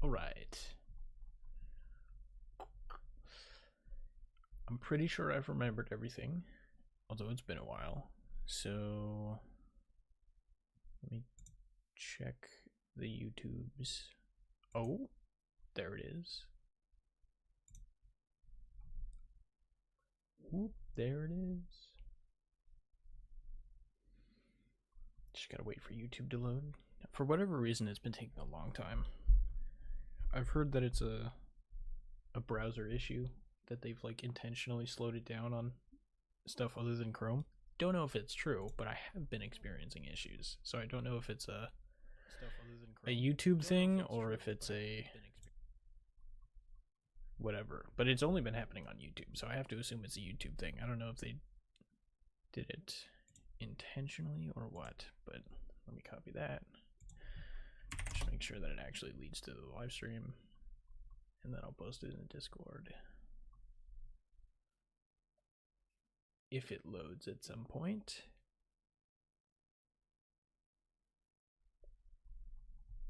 All right. I'm pretty sure I've remembered everything, although it's been a while. So let me check the YouTubes. Oh, there it is. Whoop, there it is. Just gotta wait for YouTube to load. For whatever reason, it's been taking a long time. I've heard that it's a browser issue, that they've like intentionally slowed it down on stuff other than Chrome. Don't know if it's true, but I have been experiencing issues. So I don't know if it's a YouTube thing or if it's a whatever. But it's only been happening on YouTube, so I have to assume it's a YouTube thing. I don't know if they did it intentionally or what, but let me copy that. Just make sure that it actually leads to the live stream, and then I'll post it in the Discord if it loads at some point.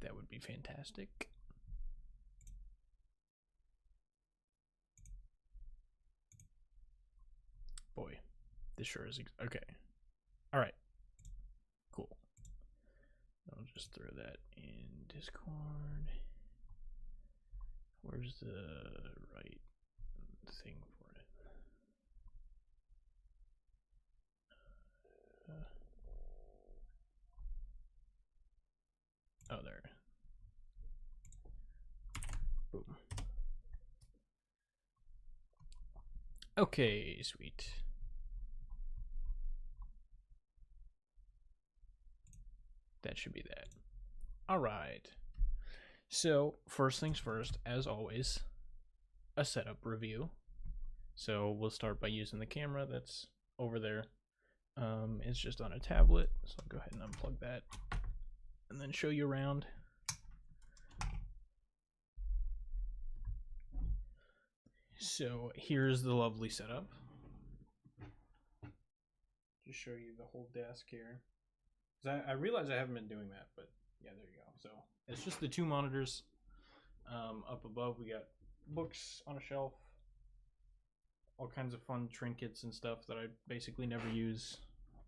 That would be fantastic. Boy, this sure is okay. All right, cool. I'll just throw that in Discord. Where's the right thing for it? Oh, there. Boom. Okay, sweet. That should be that. All right. So first things first, as always, a setup review. So we'll start by using the camera that's over there. It's just on a tablet, so I'll go ahead and unplug that and then show you around. So here's the lovely setup. Just show you the whole desk here. I realize I haven't been doing that, but yeah, there you go. So it's just the two monitors. Up above, we got books on a shelf, all kinds of fun trinkets and stuff that I basically never use,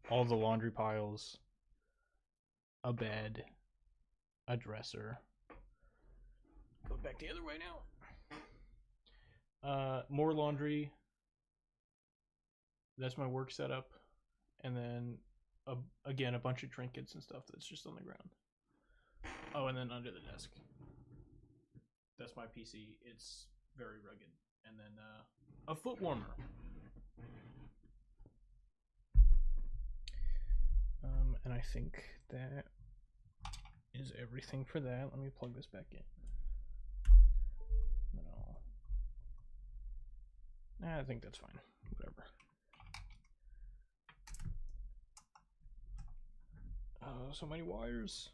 all the laundry piles, a bed, a dresser. Go back the other way now. More laundry. That's my work setup. And then again, a bunch of trinkets and stuff that's just on the ground. Oh, and then under the desk, that's my PC. It's very rugged. And then a foot warmer. And I think that is everything for that. Let me plug this back in. I think that's fine. Whatever. So many wires.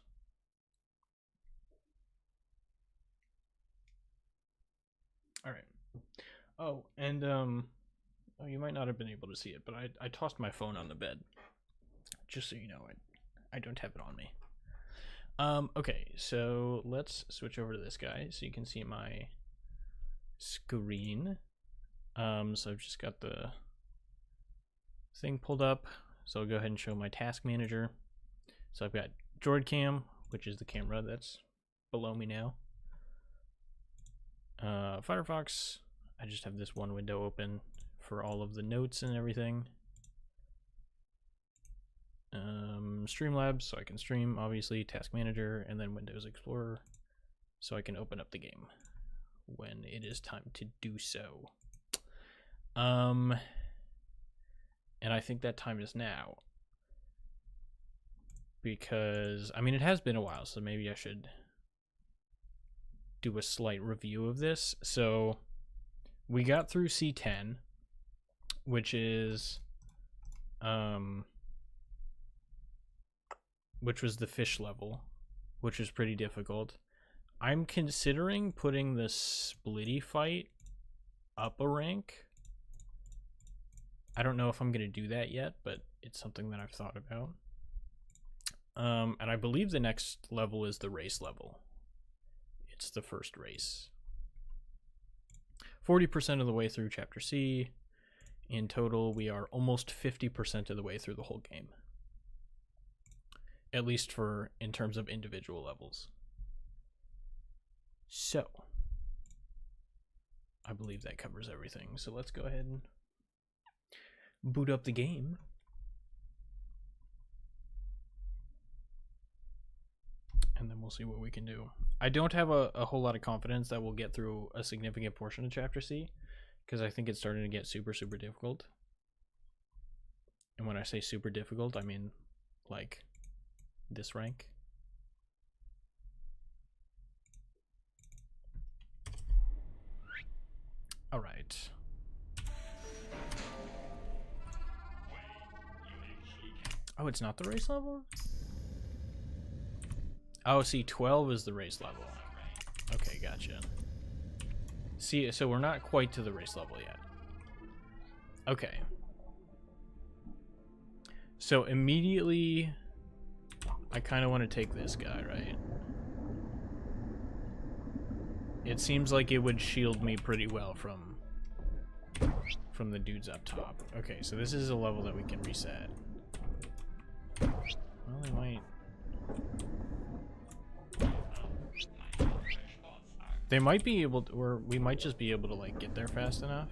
All right. Oh, and oh, you might not have been able to see it, but I tossed my phone on the bed. Just so you know, I don't have it on me. Okay, so let's switch over to this guy so you can see my screen. So I've just got the thing pulled up. So I'll go ahead and show my task manager. So I've got DroidCam, which is the camera that's below me now. Firefox, I just have this one window open for all of the notes and everything. Streamlabs, so I can stream, obviously, Task Manager, and then Windows Explorer, so I can open up the game when it is time to do so. And I think that time is now. Because, I mean, it has been a while, so maybe I should do a slight review of this. So, we got through C10, which is, which was the fish level, which was pretty difficult. I'm considering putting the Splitty fight up a rank. I don't know if I'm going to do that yet, but it's something that I've thought about. And I believe the next level is the race level. it's the first race. 40% of the way through Chapter C. In total, we are almost 50% of the way through the whole game. At least in terms of individual levels. So, I believe that covers everything. So let's go ahead and boot up the game. And then we'll see what we can do. I don't have a whole lot of confidence that we'll get through a significant portion of Chapter C, because I think it's starting to get super, super difficult. And when I say super difficult, I mean like this rank. All right. Oh, it's not the race level? Oh, see, 12 is the race level. Okay, gotcha. See, so we're not quite to the race level yet. Okay. So immediately, I kind of want to take this guy, right? It seems like it would shield me pretty well from the dudes up top. Okay, so this is a level that we can reset. Well, they might... They might be able to, or we might just be able to like get there fast enough.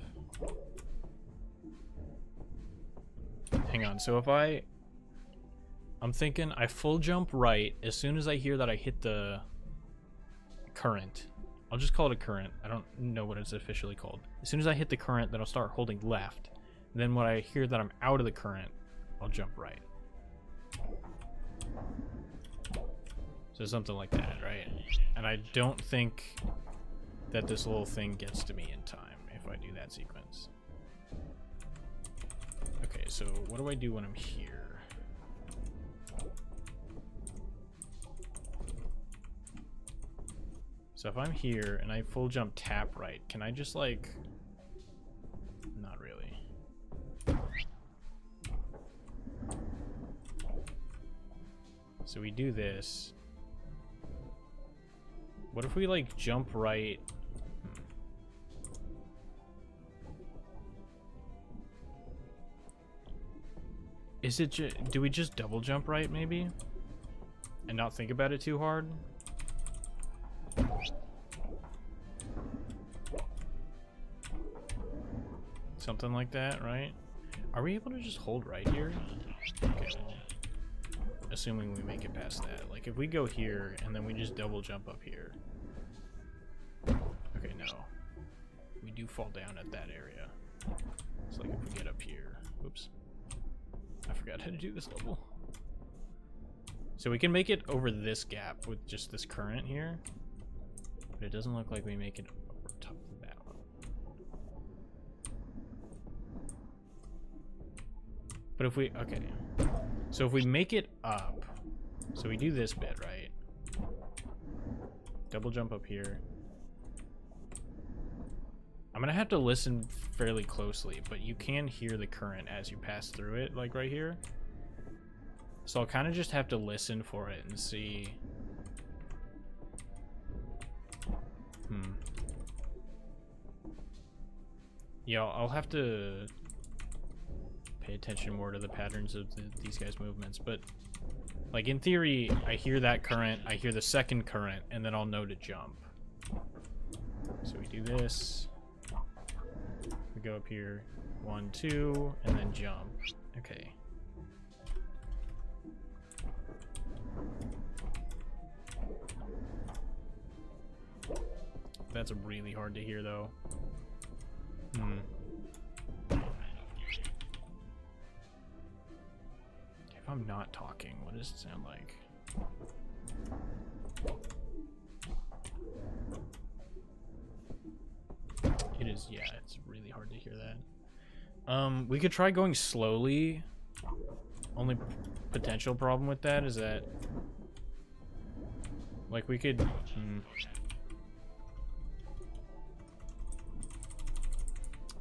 Hang on, so if I'm thinking I full jump right as soon as I hear that I hit the current. I'll just call it a current. I don't know what it's officially called. As soon as I hit the current, then I'll start holding left. And then when I hear that I'm out of the current, I'll jump right. So something like that, right? And I don't think that this little thing gets to me in time if I do that sequence. Okay, so what do I do when I'm here? So if I'm here and I full jump tap right, can I just like... Not really. So we do this. What if we like jump right? Is it do we just double jump right maybe? And not think about it too hard? Something like that, right? Are we able to just hold right here? Okay, well, assuming we make it past that. Like if we go here and then we just double jump up here. Okay, no. We do fall down at that area. It's like if we get up here. Oops. I forgot how to do this level. So we can make it over this gap with just this current here. But it doesn't look like we make it over top of that one. But if we, okay. So if we make it up, so we do this bit, right? Double jump up here. I'm gonna have to listen fairly closely, but you can hear the current as you pass through it, like right here. So I'll kind of just have to listen for it and see. Yeah, I'll have to pay attention more to the patterns of these guys' movements, but like in theory, I hear that current, I hear the second current, and then I'll know to jump. So we do this. We go up here, 1, 2, and then jump. Okay. That's really hard to hear, though. If I'm not talking, what does it sound like? It is, yeah, it's really hard to hear that. We could try going slowly. Only potential problem with that is that, like, we could...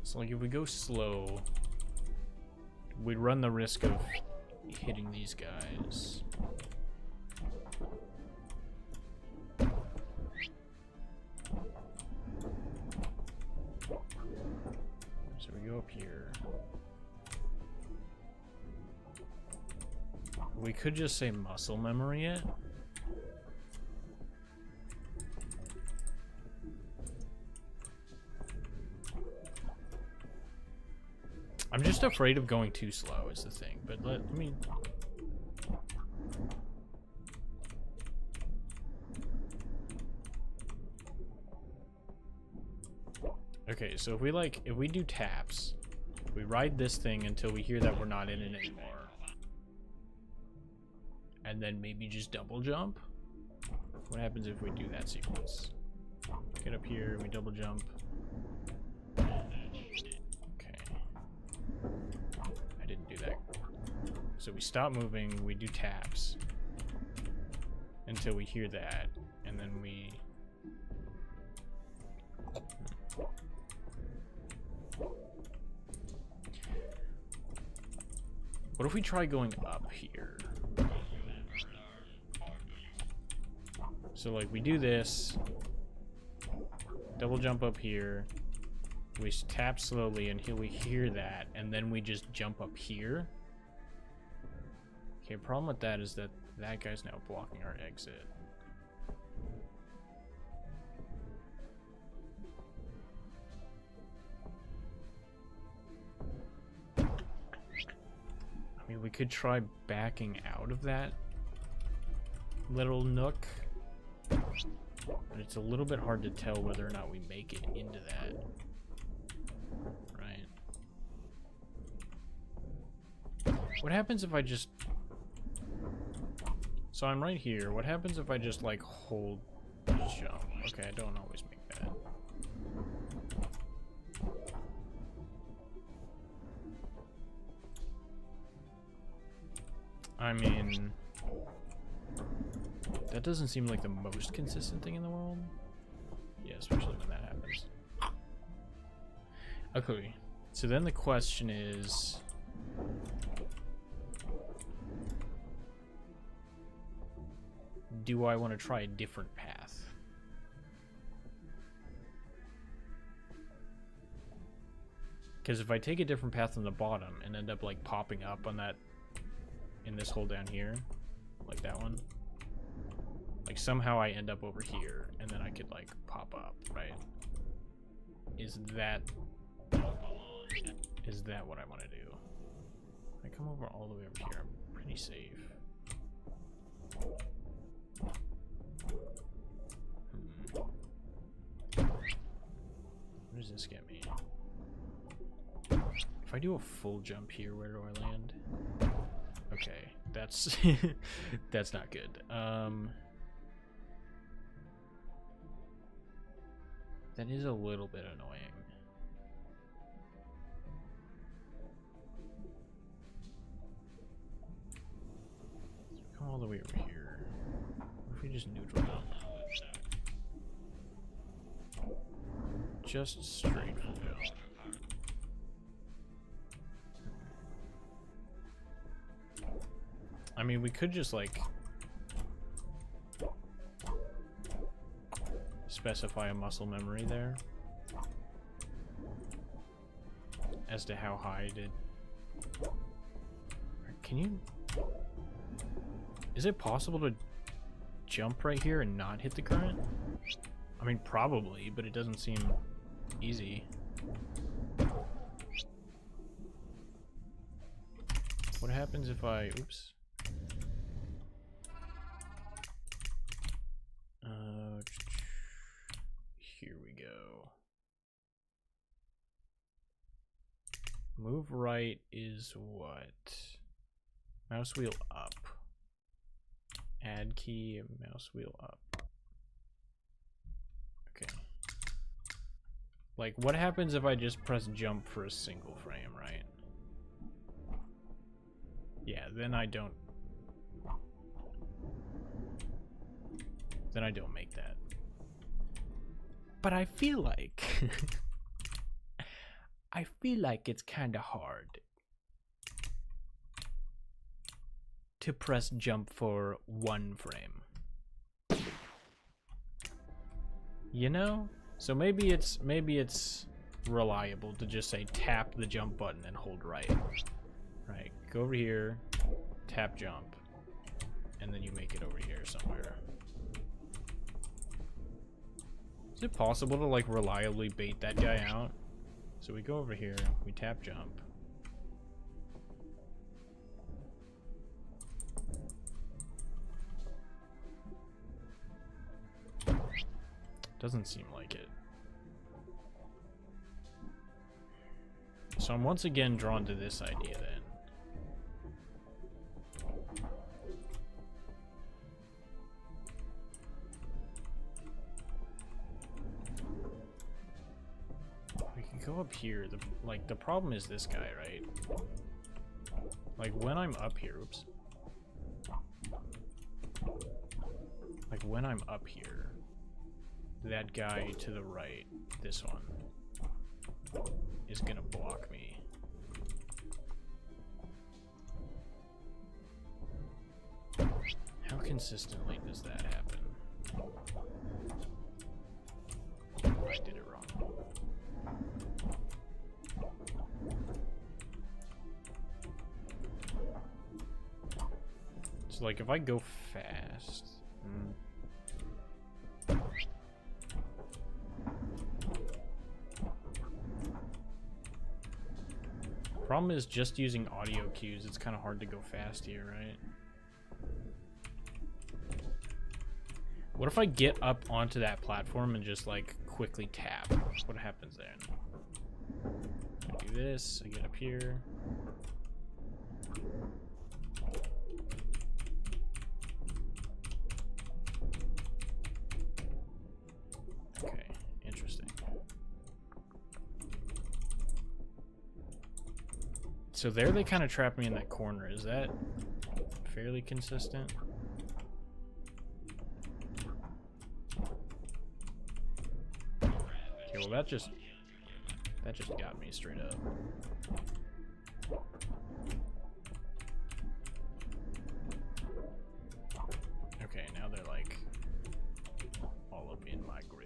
So, like, if we go slow, we'd run the risk of hitting these guys. We could just say muscle memory it. I'm just afraid of going too slow is the thing, but let me... Okay, so if we do taps, we ride this thing until we hear that we're not in it anymore. And then maybe just double jump? What happens if we do that sequence? Get up here, we double jump. I didn't do that. So we stop moving, we do taps until we hear that, and then we... What if we try going up here? So like we do this, double jump up here, we tap slowly until we hear that, and then we just jump up here. Okay, problem with that is that that guy's now blocking our exit. I mean, we could try backing out of that little nook, but it's a little bit hard to tell whether or not we make it into that. What happens if I just... So I'm right here. What happens if I just, like, hold jump? Okay, I don't always make that. I mean... That doesn't seem like the most consistent thing in the world. Yeah, especially when that happens. Okay, so then the question is... Do I want to try a different path? Because if I take a different path on the bottom and end up like popping up on that, in this hole down here, like that one, like somehow I end up over here and then I could like pop up, right? Is that what I want to do? If I come over all the way over here, I'm pretty safe. What does this get me? If I do a full jump here, where do I land? Okay, that's that's not good. That is a little bit annoying. Come all the way over here. What if we just neutral jump? Just straight from down. I mean, we could just like specify a muscle memory there as to how high it did. Can you... Is it possible to jump right here and not hit the current? I mean, probably, but it doesn't seem easy. What happens if I... Oops. Here we go. Move right is what? Mouse wheel up. Add key, mouse wheel up. Okay. Like, what happens if I just press jump for a single frame, right? Yeah, then I don't... Then I don't make that. But I feel like... I feel like it's kind of hard to press jump for one frame. You know? So maybe it's reliable to just say tap the jump button and hold right. Right. Go over here, tap jump. and then you make it over here somewhere. Is it possible to like reliably bait that guy out? So we go over here, we tap jump. Doesn't seem like it. So I'm once again drawn to this idea then. We can go up here. The problem is this guy, right? Like when I'm up here, oops. Like when I'm up here, that guy to the right, this one, is gonna block me. How consistently does that happen? I did it wrong. So like if I go fast, problem is just using audio cues, it's kind of hard to go fast here, right? What if I get up onto that platform and just like quickly tap? What happens then? I do this, I get up here. Okay, interesting. So there they kind of trap me in that corner. Is that fairly consistent? Okay, well that just got me straight up. Okay, now they're like all up in my grill.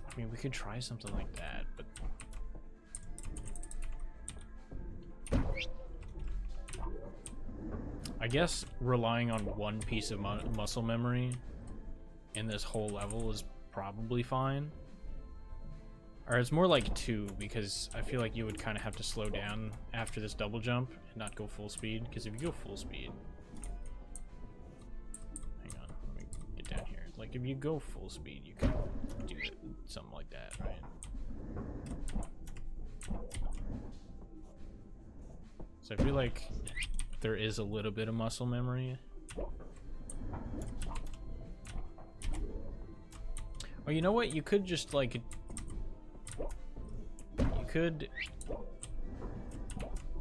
I mean, we could try something like that, but I guess relying on one piece of muscle memory in this whole level is probably fine. Or it's more like two, because I feel like you would kind of have to slow down after this double jump and not go full speed, because if you go full speed... Hang on, let me get down here. Like, if you go full speed, you can do something like that, right? So I feel like there is a little bit of muscle memory. Oh, you know what? You could just, like... You could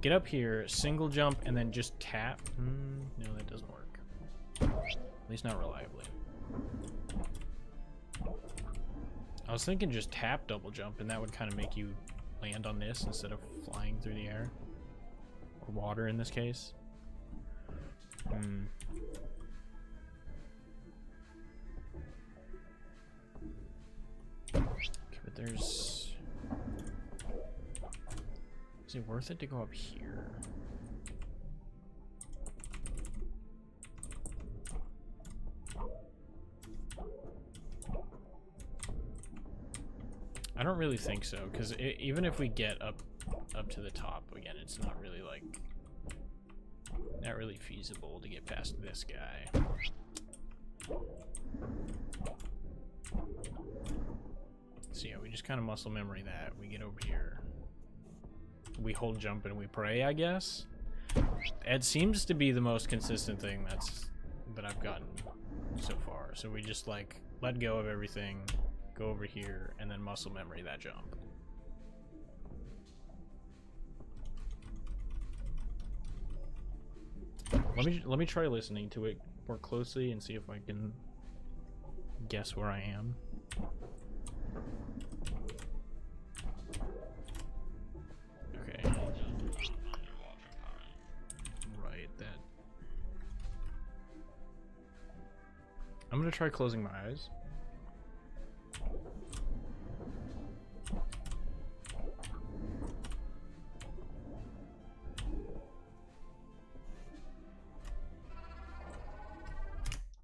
get up here, single jump, and then just tap. No, that doesn't work. At least not reliably. I was thinking just tap double jump, and that would kind of make you land on this instead of flying through the air. Or water in this case. Okay, but there's... Is it worth it to go up here? I don't really think so, because even if we get up to the top, again, it's not really like... Not really feasible to get past this guy. So yeah, we just kind of muscle memory that. We get over here. We hold jump and we pray, I guess. It seems to be the most consistent thing that I've gotten so far. So we just like let go of everything, go over here, and then muscle memory that jump. Let me try listening to it more closely and see if I can guess where I am. Okay. Right, that. I'm gonna try closing my eyes.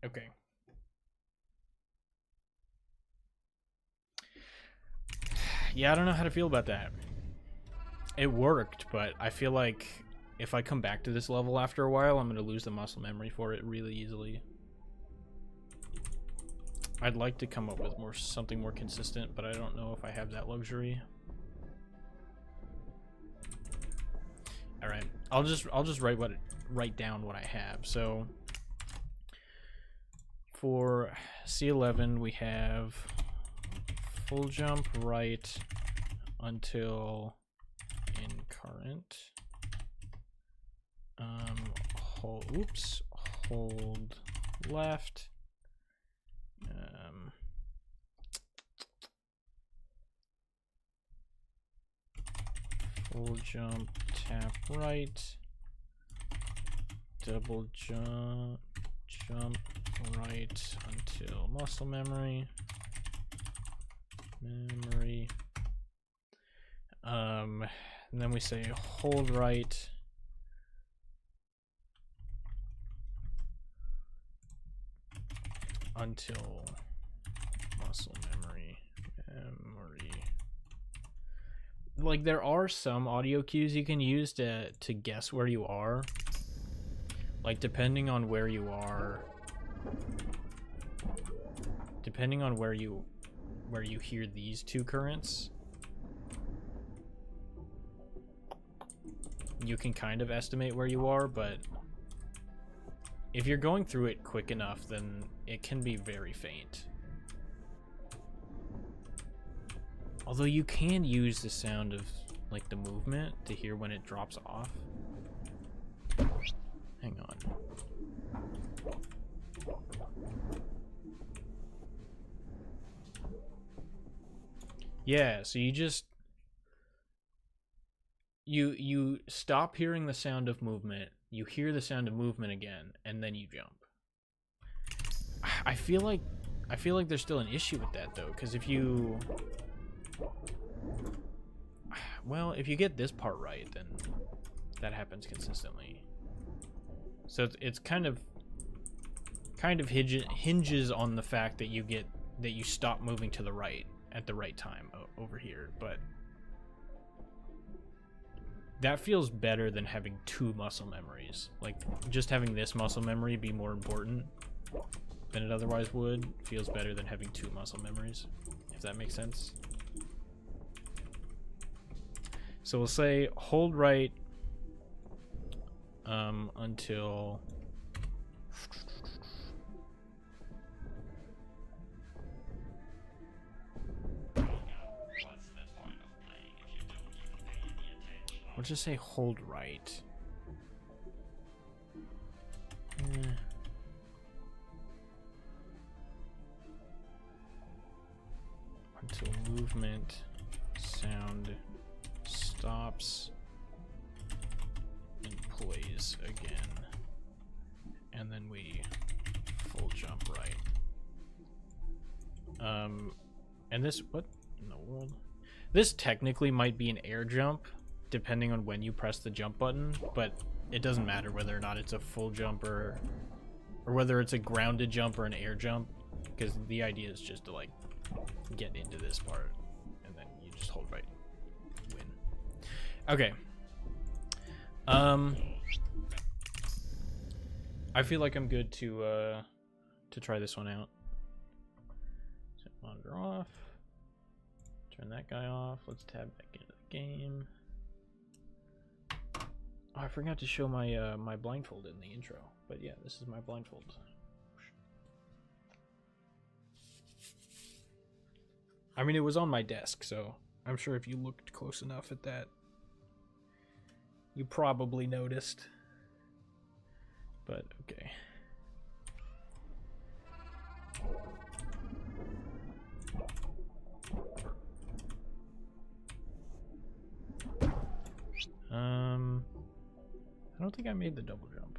Okay. Yeah, I don't know how to feel about that. It worked, but I feel like if I come back to this level after a while, I'm going to lose the muscle memory for it really easily. I'd like to come up with something more consistent, but I don't know if I have that luxury. All right, I'll just write down what I have. So for C11, we have full jump right until in current. Hold left. Full jump, tap right. Double jump right until muscle memory. And then we say hold right until muscle memory. Like, there are some audio cues you can use to guess where you are. Like, depending on where you are, depending on where you hear these two currents, you can kind of estimate where you are, but if you're going through it quick enough, then it can be very faint. Although you can use the sound of, like, the movement to hear when it drops off. Hang on. Yeah, so you just... You stop hearing the sound of movement, you hear the sound of movement again, and then you jump. I feel like there's still an issue with that, though, because if you... Well, if you get this part right, then that happens consistently. So it's kind of hinges on the fact that you stop moving to the right at the right time over here, but that feels better than having two muscle memories. Like, just having this muscle memory be more important than it otherwise would feels better than having two muscle memories, if that makes sense. So we'll say hold right until we'll just say hold right. Until movement sound stops and plays again, and then we full jump right. And this, what in the world? This technically might be an air jump, depending on when you press the jump button, but it doesn't matter whether or not it's a full jump or whether it's a grounded jump or an air jump, because the idea is just to, like, get into this part, and then you just hold right. Okay. I feel like I'm good to try this one out. So monitor off. Turn that guy off. Let's tab back into the game. Oh, I forgot to show my my blindfold in the intro. But yeah, this is my blindfold. I mean, it was on my desk, so I'm sure if you looked close enough at that, you probably noticed. But okay. I don't think I made the double jump.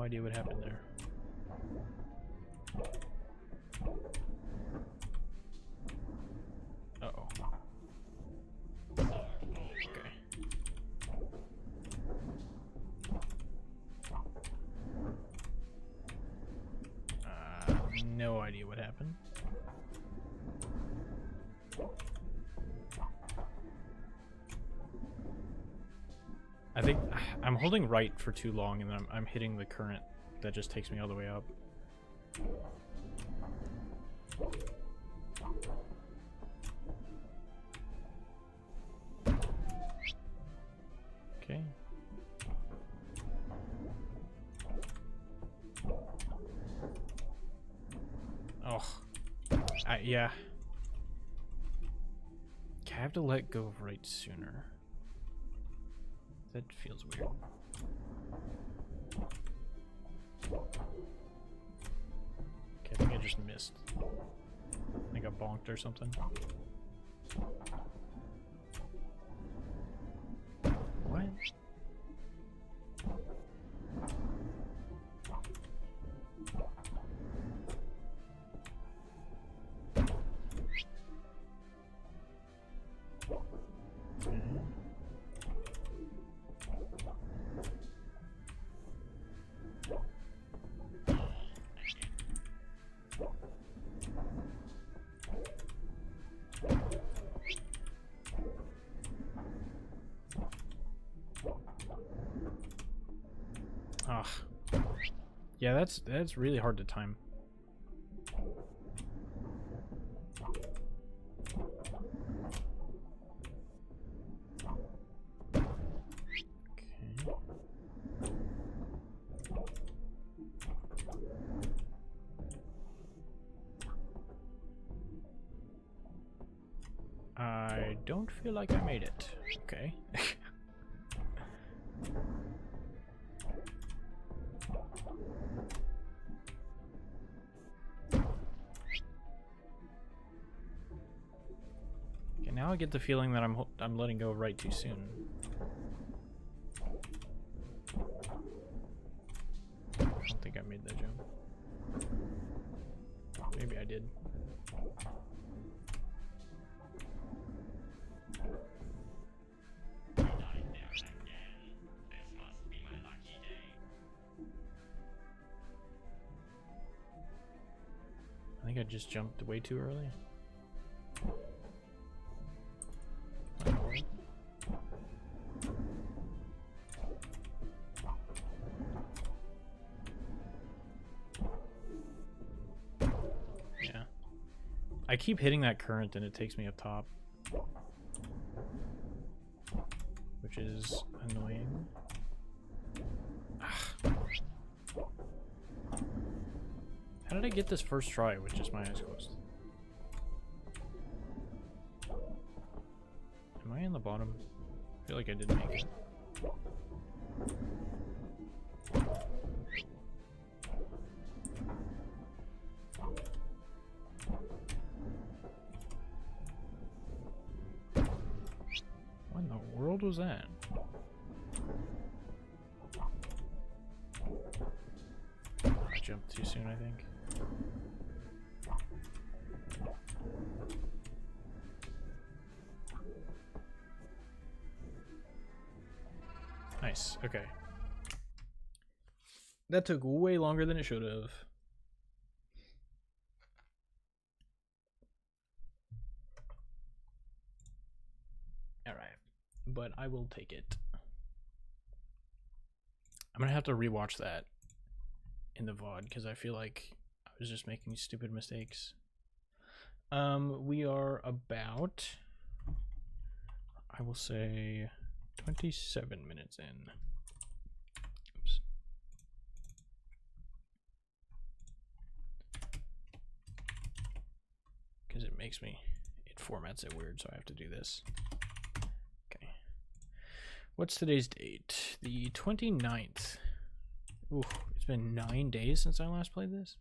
no idea what happened there. Uh-oh. Okay. No idea what happened. I think I'm holding right for too long, and then I'm hitting the current that just takes me all the way up. Okay. Oh. Yeah. I have to let go of right sooner. That feels weird. Okay, I think I just missed. I got bonked or something. What? Ah, yeah, that's really hard to time. Okay. I don't feel like I made it. Okay. Now I get the feeling that I'm letting go right too soon. I don't think I made that jump. Maybe I did. I think I just jumped way too early. I keep hitting that current and it takes me up top, which is annoying. How did I get this first try with just my eyes closed? Am I in the bottom? I feel like I didn't make it. What in the world was that? I jumped too soon, I think. Nice, okay. That took way longer than it should have. Alright, but I will take it. I'm gonna have to rewatch that in the VOD because I feel like I was just making stupid mistakes. We are about, I will say, 27 minutes in. Oops. Because it makes me, it formats it weird, so I have to do this. Okay. What's today's date? The 29th. Ooh, it's been 9 days since I last played this.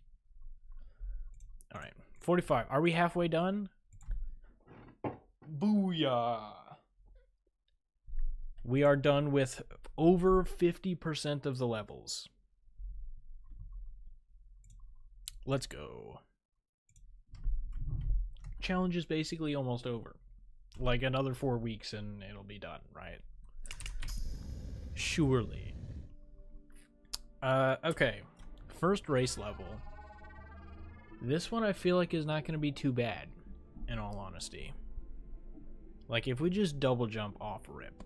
All right, 45. Are we halfway done? Booyah! We are done with over 50% of the levels. Let's go. Challenge is basically almost over. Like another 4 weeks and it'll be done, right? Surely. Okay. First race level. This one I feel like is not going to be too bad, in all honesty. Like if we just double jump off rip.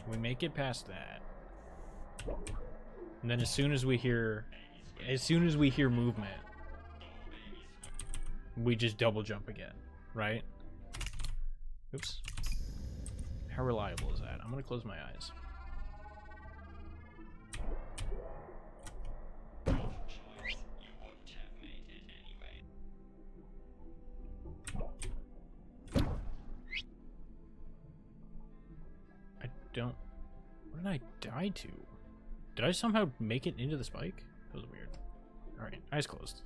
We make it past that. And then as soon as we hear movement, we just double jump again, right? Oops. How reliable is that? I'm gonna close my eyes. I don't... What did I die to? Did I somehow make it into the spike? That was weird. Alright, eyes closed.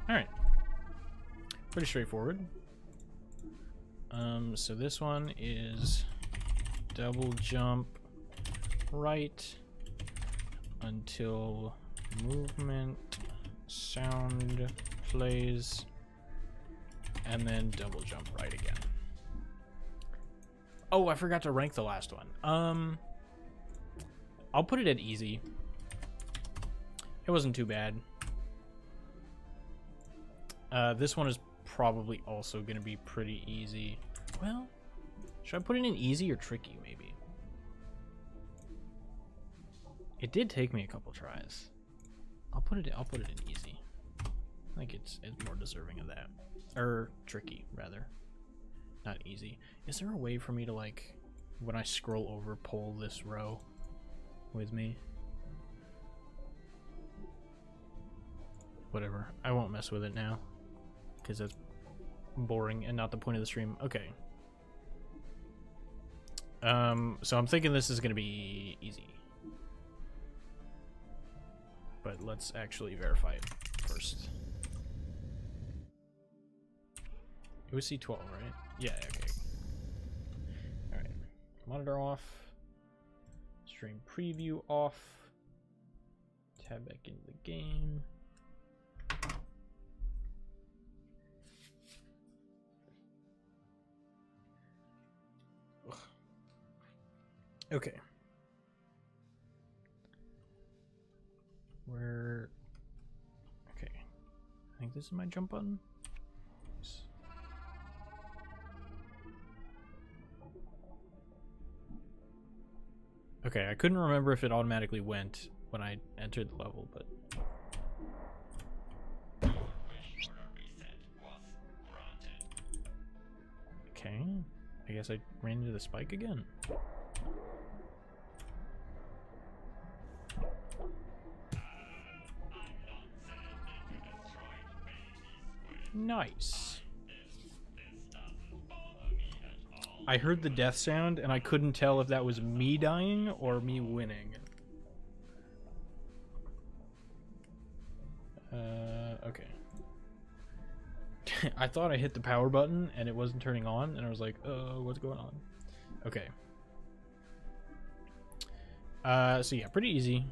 Alright. Pretty straightforward. So this one is double jump right until movement sound plays, and then double jump right again. Oh, I forgot to rank the last one. I'll put it at easy. It wasn't too bad. This one is probably also going to be pretty easy. Well, should I put it in easy or tricky, maybe? It did take me a couple tries. I'll put it in easy. I think it's more deserving of that. Or tricky, rather. Not easy. Is there a way for me to, like, when I scroll over, pull this row with me? Whatever. I won't mess with it now, because that's boring and not the point of the stream. Okay. So I'm thinking this is going to be easy. But let's actually verify it first. It was C12, right? Yeah, okay. Alright. Monitor off. Stream preview off. Tab back into the game. Ugh. Okay. Okay. I think this is my jump button. Nice. Okay, I couldn't remember if it automatically went when I entered the level, but... Okay, I guess I ran into the spike again. Nice. I heard the death sound and I couldn't tell if that was me dying or me winning. Okay. I thought I hit the power button and it wasn't turning on and I was like, what's going on? Okay. So yeah, pretty easy.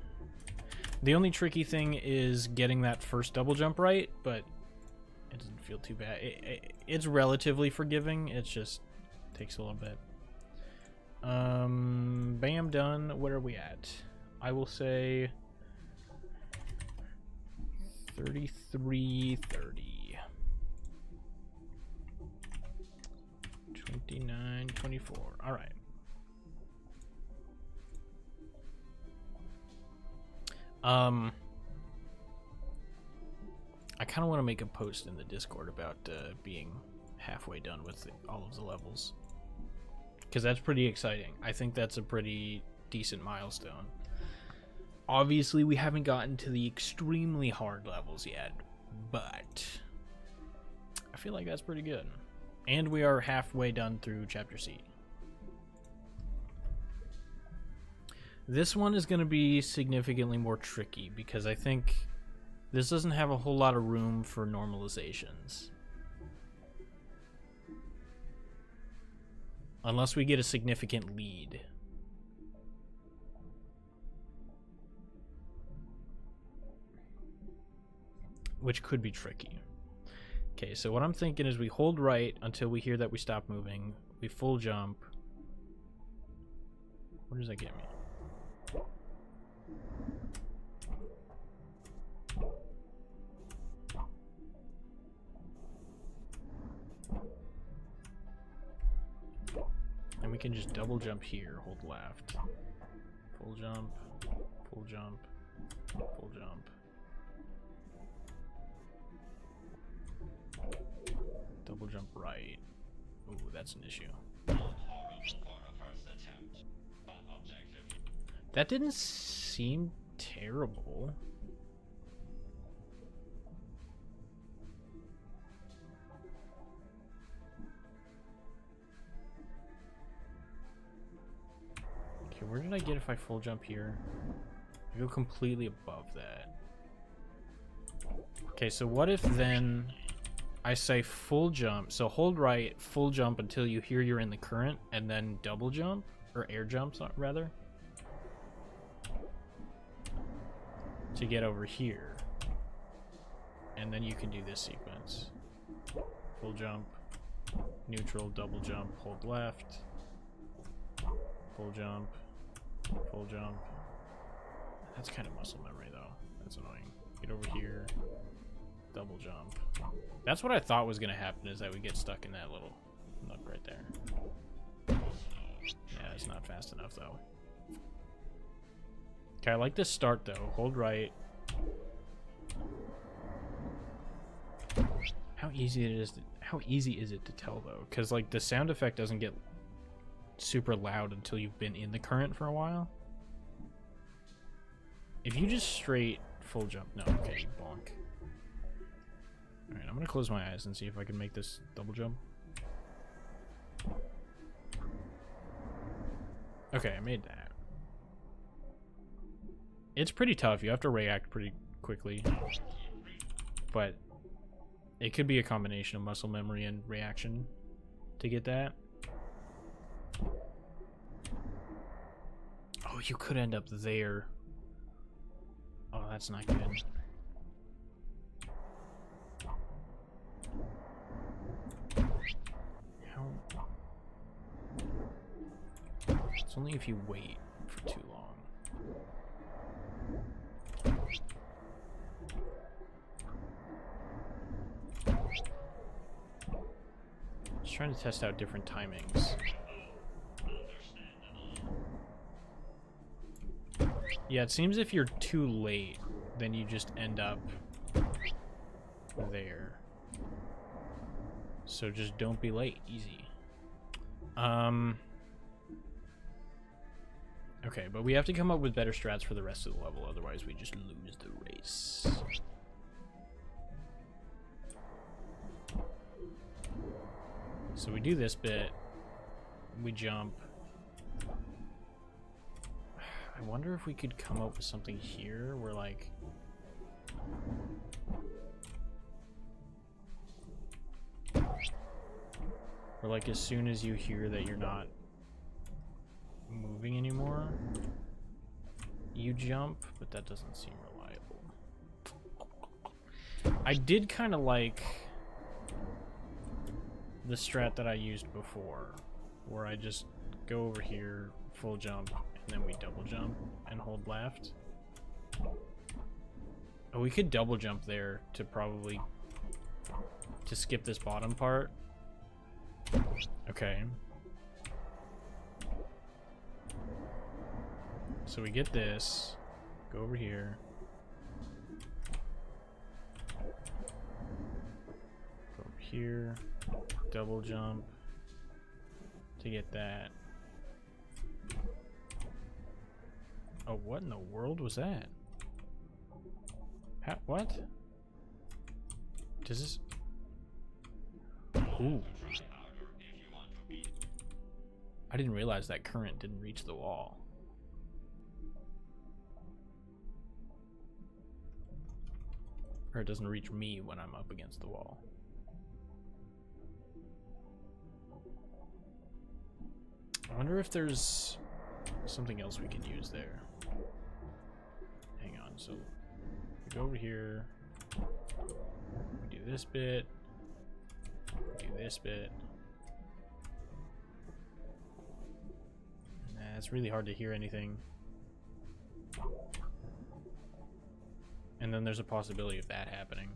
The only tricky thing is getting that first double jump right, but it doesn't feel too bad. It's relatively forgiving. It just takes a little bit. Bam, done. What are we at? I will say 33, 30. 29, 24. All right. I kind of want to make a post in the Discord about being halfway done with all of the levels, because that's pretty exciting. I think that's a pretty decent milestone. Obviously, we haven't gotten to the extremely hard levels yet, but I feel like that's pretty good. And we are halfway done through Chapter C. This one is going to be significantly more tricky because I think this doesn't have a whole lot of room for normalizations. Unless we get a significant lead. Which could be tricky. Okay, so what I'm thinking is we hold right until we hear that we stop moving. We full jump. What does that get me? And we can just double jump here, hold left. Full jump, full jump, full jump. Double jump right. Ooh, that's an issue. That didn't seem terrible. Okay, where did I get if I full jump here? I go completely above that. Okay, so what if then I say full jump, so hold right, full jump until you hear you're in the current, and then double jump, or air jumps rather, to get over here. And then you can do this sequence. Full jump, neutral, double jump, hold left, full jump, full jump. That's kind of muscle memory though, that's annoying. Get over here, double jump. That's what I thought was going to happen, is that we get stuck in that little nook right there. Yeah, it's not fast enough though. Okay, I like this start though. Hold right. How easy is it to tell though? Because like the sound effect doesn't get super loud until you've been in the current for a while. If you just straight full jump, no, okay, bonk. Alright, I'm gonna close my eyes and see if I can make this double jump. Okay, I made that. It's pretty tough. You have to react pretty quickly. But it could be a combination of muscle memory and reaction to get that. Oh, you could end up there. Oh, that's not good. It's only if you wait for too long. Just trying to test out different timings. Yeah, it seems if you're too late, then you just end up there. So just don't be late. Easy. Okay, but we have to come up with better strats for the rest of the level, otherwise we just lose the race. So we do this bit, we jump. I wonder if we could come up with something here where like... Or like as soon as you hear that you're not moving anymore, you jump, but that doesn't seem reliable. I did kind of like the strat that I used before, where I just go over here, full jump, and then we double jump and hold left. Oh, we could double jump there to probably to skip this bottom part. Okay. So we get this, go over here. Go over here, double jump to get that. Oh, what in the world was that? What? Does this... Ooh. I didn't realize that current didn't reach the wall. Or it doesn't reach me when I'm up against the wall. wonder if there's something else we can use there. Hang on, so we go over here, we do this bit, we do this bit. Nah, it's really hard to hear anything. And then there's a possibility of that happening.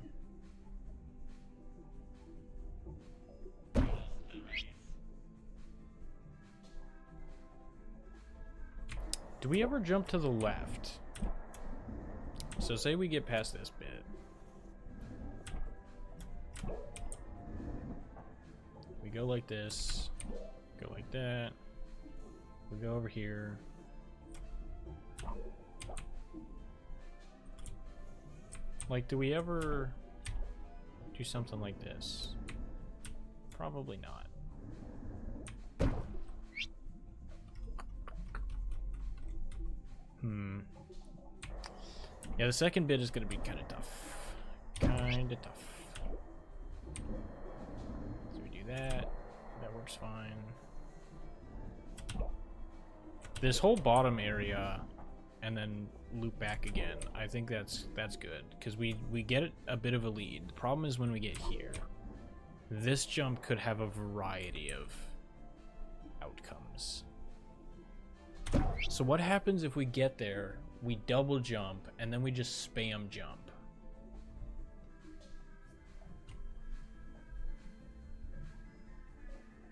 Do we ever jump to the left? So say we get past this bit. We go like this, go like that. We go over here. Like, do we ever do something like this? Probably not. Yeah, the second bit is going to be kind of tough. Kind of tough. So we do that. That works fine. This whole bottom area and then loop back again, I think that's good, because we get a bit of a lead. The problem is when we get here, this jump could have a variety of outcomes. So what happens if we get there, we double jump, and then we just spam jump?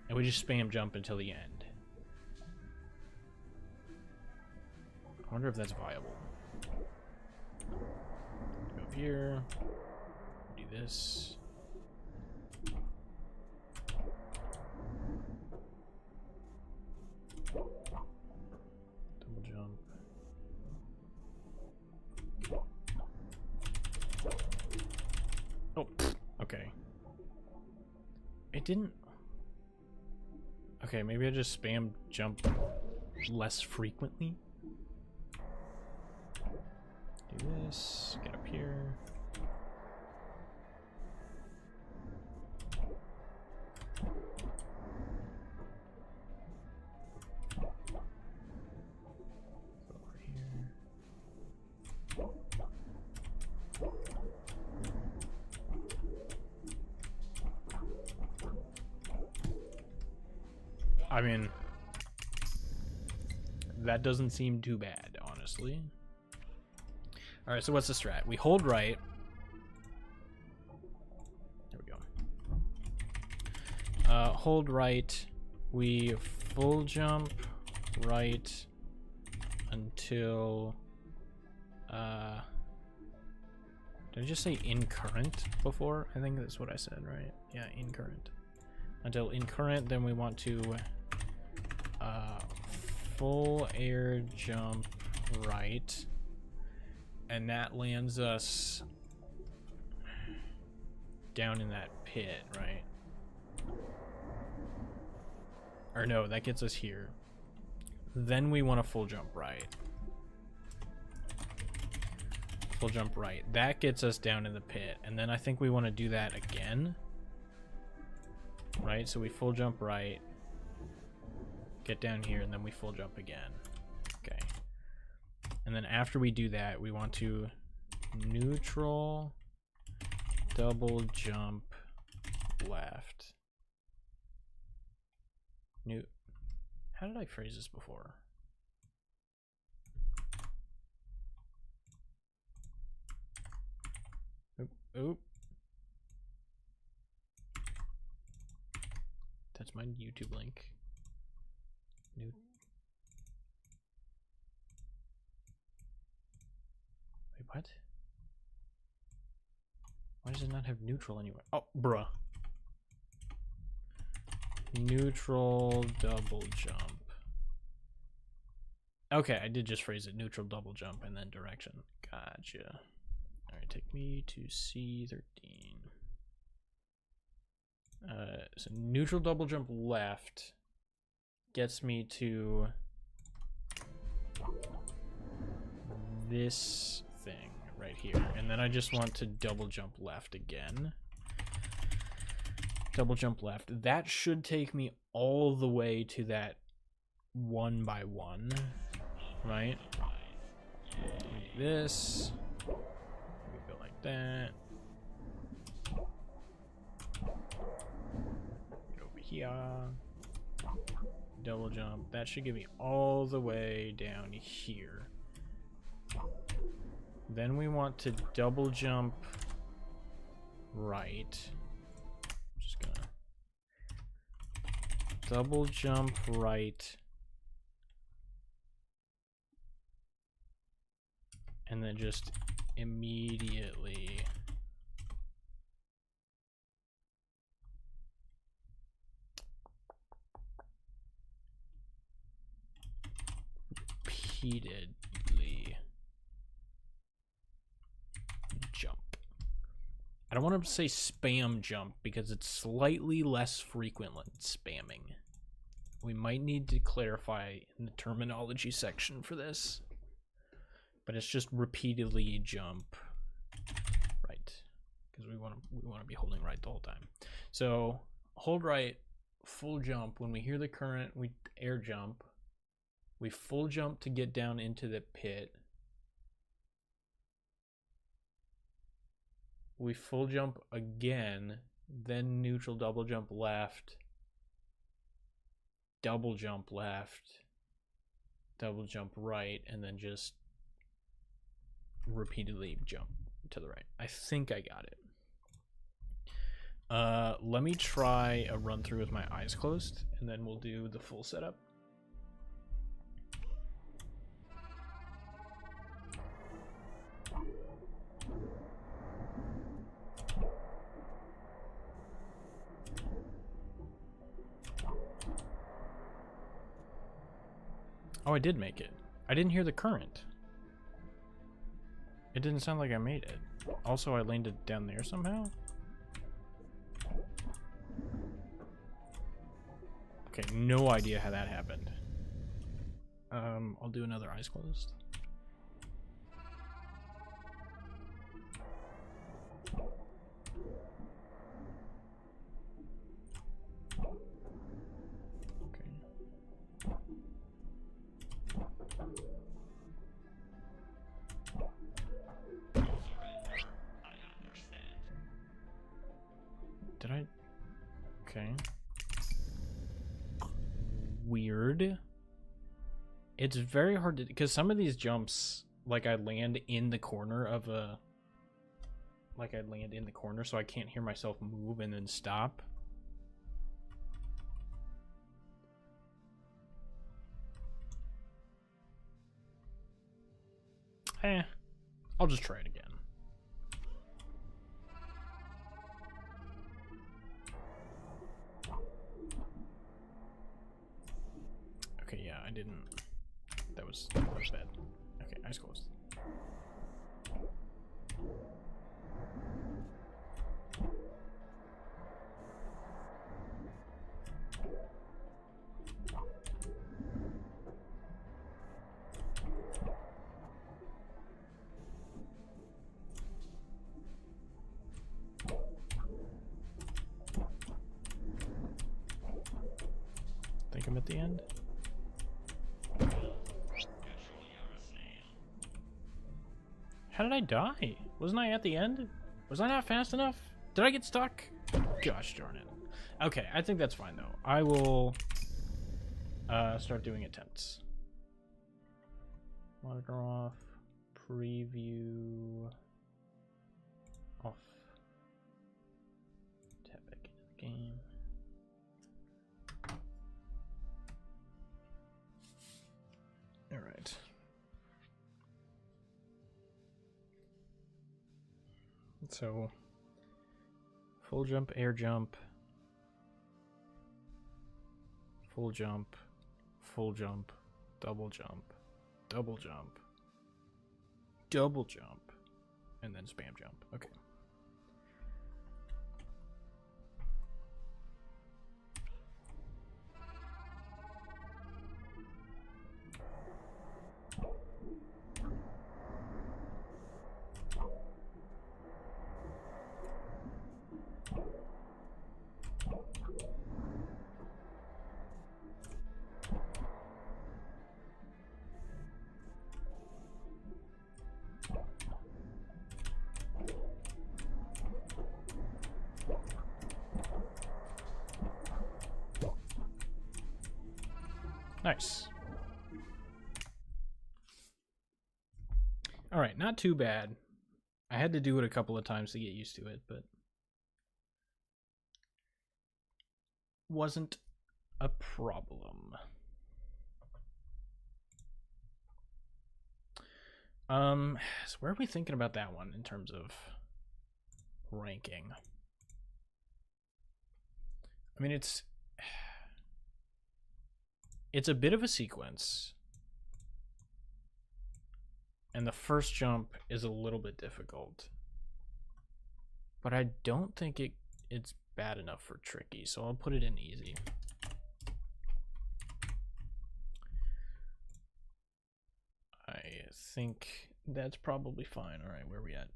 And we just spam jump until the end. I wonder if that's viable. Go up here, do this. Double jump. Oh, okay. It didn't. Okay, maybe I just spam jump less frequently. Do this, get up here. Over here. I mean, that doesn't seem too bad, honestly. Alright, so what's the strat? We hold right. There we go. Hold right. We full jump right until... did I just say in current before? I think that's what I said, right? Yeah, in current. Until in current, then we want to full air jump right. And that lands us down in that pit, right? Or no, that gets us here. Then we want to full jump right. Full jump right. That gets us down in the pit. And then I think we want to do that again. Right? So we full jump right. Get down here, and then we full jump again. Okay. And then after we do that, we want to neutral double jump left. How did I phrase this before? Oop. That's my YouTube link. Wait, what? Why does it not have neutral anywhere? Oh, bruh. Neutral double jump. Okay, I did just phrase it. Neutral double jump and then direction. Gotcha. Alright, take me to C13. So neutral double jump left gets me to this thing right here. And then I just want to double jump left again. Double jump left. That should take me all the way to that one by one, right? We do this. We go like that. Get over here. Double jump. That should get me all the way down here. Then we want to double jump right. Just gonna double jump right. And then just immediately repeatedly jump. I don't want to say spam jump because it's slightly less frequent than spamming. We might need to clarify in the terminology section for this. But it's just repeatedly jump right, because we want to be holding right the whole time. So hold right, full jump. When we hear the current, we air jump. We full jump to get down into the pit. We full jump again, then neutral double jump left, double jump left, double jump right, and then just repeatedly jump to the right. I think I got it. Let me try a run through with my eyes closed, and then we'll do the full setup. Oh, I did make it. I didn't hear the current. It didn't sound like I made it. Also, I landed down there somehow. Okay, no idea how that happened. I'll do another eyes closed. Did I? Okay. Weird. It's very hard to, because some of these jumps, like I land in the corner of a, like I land in the corner, so I can't hear myself move and then stop. I'll just try it again. Okay, yeah, I didn't. That was bad. Okay, eyes closed. Think I'm at the end. How did I die? Wasn't I at the end? Was I not fast enough? Did I get stuck? Gosh darn it. Okay, I think that's fine though. I will start doing attempts. Monitor off. Preview off. Tap back into the game. All right. So, full jump, air jump, full jump, full jump, double jump, double jump, double jump, and then spam jump. Okay. Nice. All right, not too bad. I had to do it a couple of times to get used to it, but wasn't a problem. So where are we thinking about that one in terms of ranking? I mean, it's a bit of a sequence, and the first jump is a little bit difficult, but I don't think it's bad enough for tricky, so I'll put it in easy. I think that's probably fine. All right, where are we at?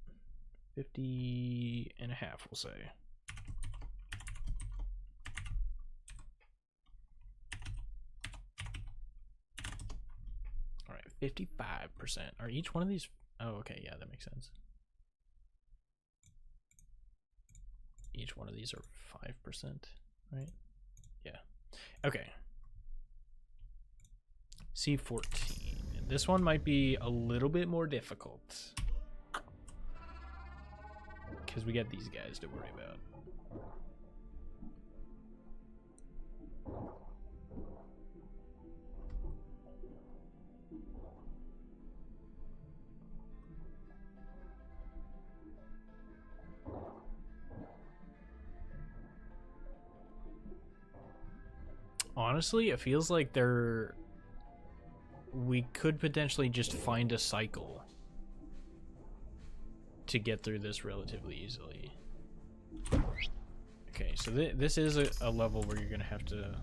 50 and a half, we'll say. All right, 55%. Are each one of these? Oh, okay, yeah, that makes sense. Each one of these are 5%, right? Yeah. Okay. C14. This one might be a little bit more difficult because we got these guys to worry about. Honestly, it feels like we could potentially just find a cycle to get through this relatively easily. Okay, so this is a level where you're gonna have to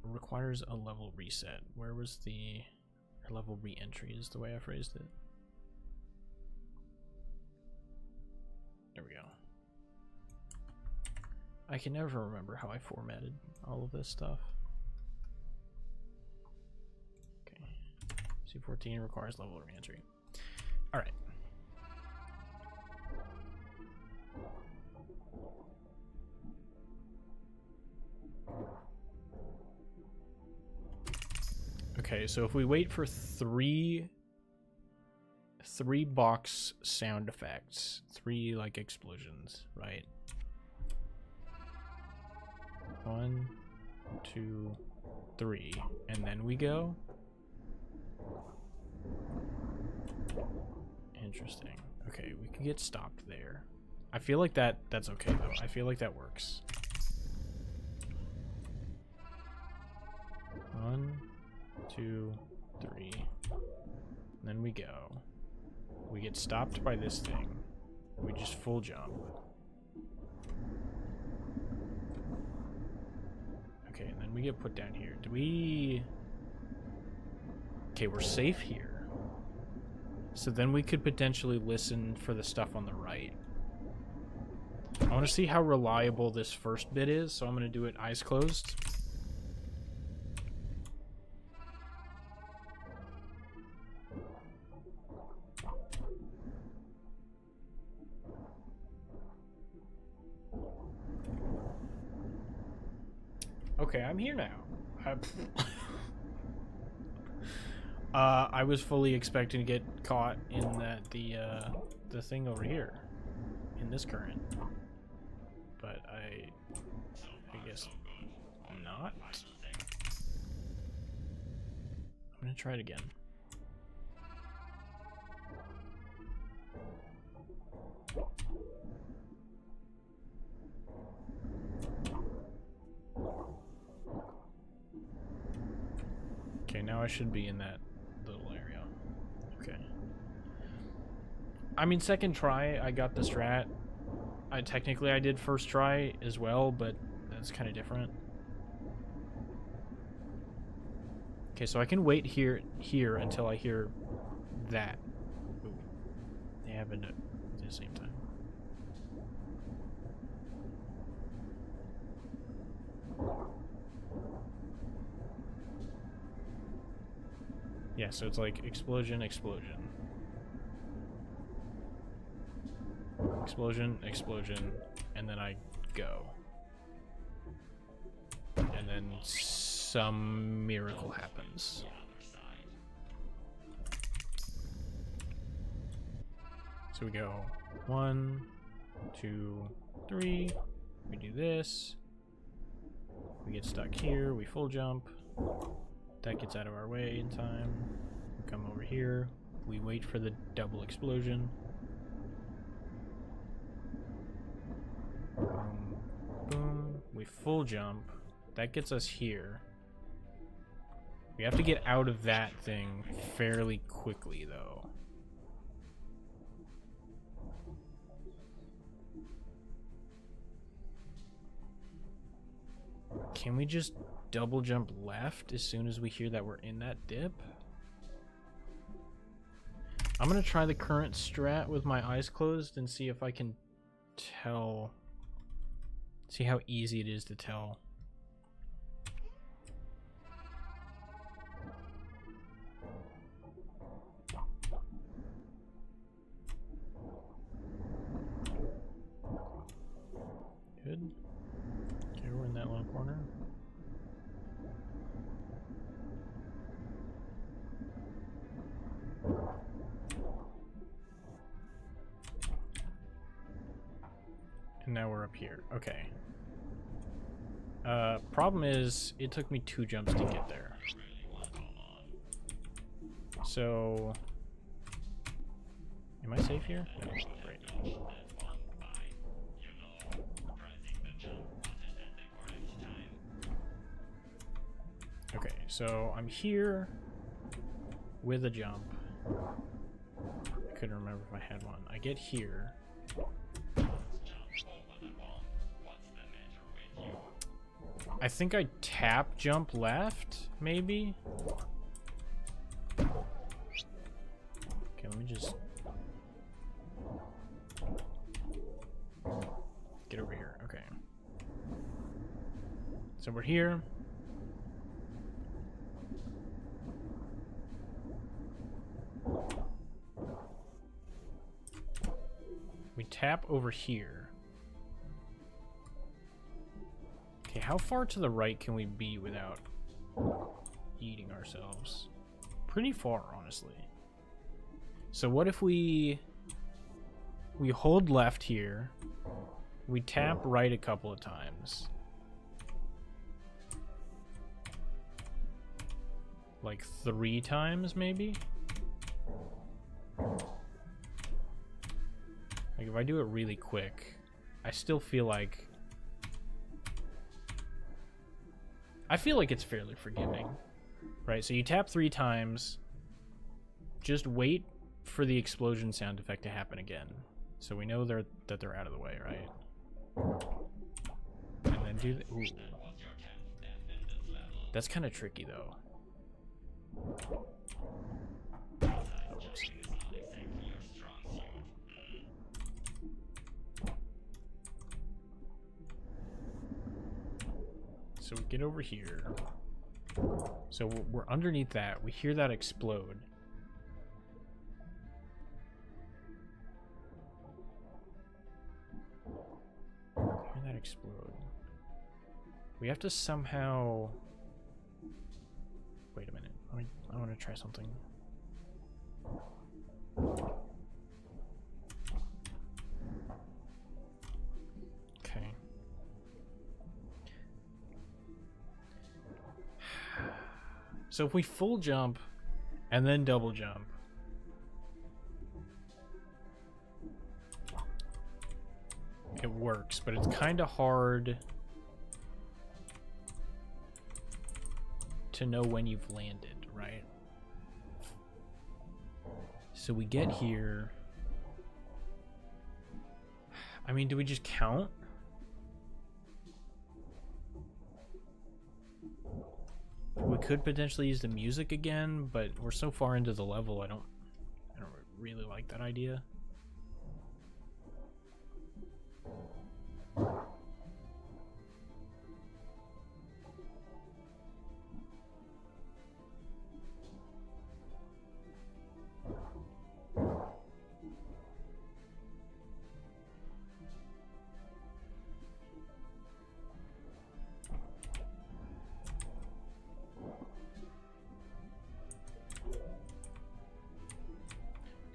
requires a level reset. Where was the level re-entry is the way I phrased it. There we go. I can never remember how I formatted all of this stuff. Okay. C14 requires level re-entry. All right. Okay, so if we wait for three box sound effects, 3 like explosions, right? 1, 2, 3, and then we go. Interesting. Okay, we can get stopped there. I feel like that's okay though. I feel like that works. 1, 2, 3. And then we go. We get stopped by this thing. We just full jump. Okay, and then we get put down here. Do we... Okay, we're safe here. So then we could potentially listen for the stuff on the right. I want to see how reliable this first bit is, so I'm going to do it eyes closed. Okay, I'm here now. I was fully expecting to get caught in the thing over here, in this current, but I guess not. I'm gonna try it again. Okay, now I should be in that little area. Okay. I mean, second try, I got the strat. Technically I did first try as well, but that's kind of different. Okay, so I can wait here until I hear that. Ooh, they happened at the same time. Yeah, so it's like explosion, explosion. Explosion, explosion, and then I go. And and then some miracle happens. So we go 1, 2, 3. We do this. We get stuck here. We full jump. That gets out of our way in time. We come over here. We wait for the double explosion. Boom. Boom. We full jump. That gets us here. We have to get out of that thing fairly quickly, though. Can we just double jump left as soon as we hear that we're in that dip? I'm gonna try the current strat with my eyes closed and see if I can tell. See how easy it is to tell. Good. Okay, we're in that little corner. And now we're up here. Okay. Problem is, it took me 2 jumps to get there. So, am I safe here? No, great. Okay, so I'm here with a jump. I couldn't remember if I had one. I get here. I think I tap jump left, maybe? Okay, let me just get over here. Okay. So we're here. We tap over here. Okay, how far to the right can we be without eating ourselves? Pretty far, honestly. So what if we hold left here, we tap right a couple of times. Like 3 times, maybe? Like, if I do it really quick, I still feel like... I feel like it's fairly forgiving, right? So you tap 3 times, just wait for the explosion sound effect to happen again. So we know that they're out of the way, right? And then do the... Ooh. That's kind of tricky, though. So we get over here. So we're underneath that. We hear that explode. Hear that explode. We have to somehow... Wait a minute. I want to try something. Okay. So if we full jump and then double jump, it works, but it's kind of hard to know when you've landed, right? So we get here. I mean, do we just count? We could potentially use the music again, but we're so far into the level, I don't really like that idea.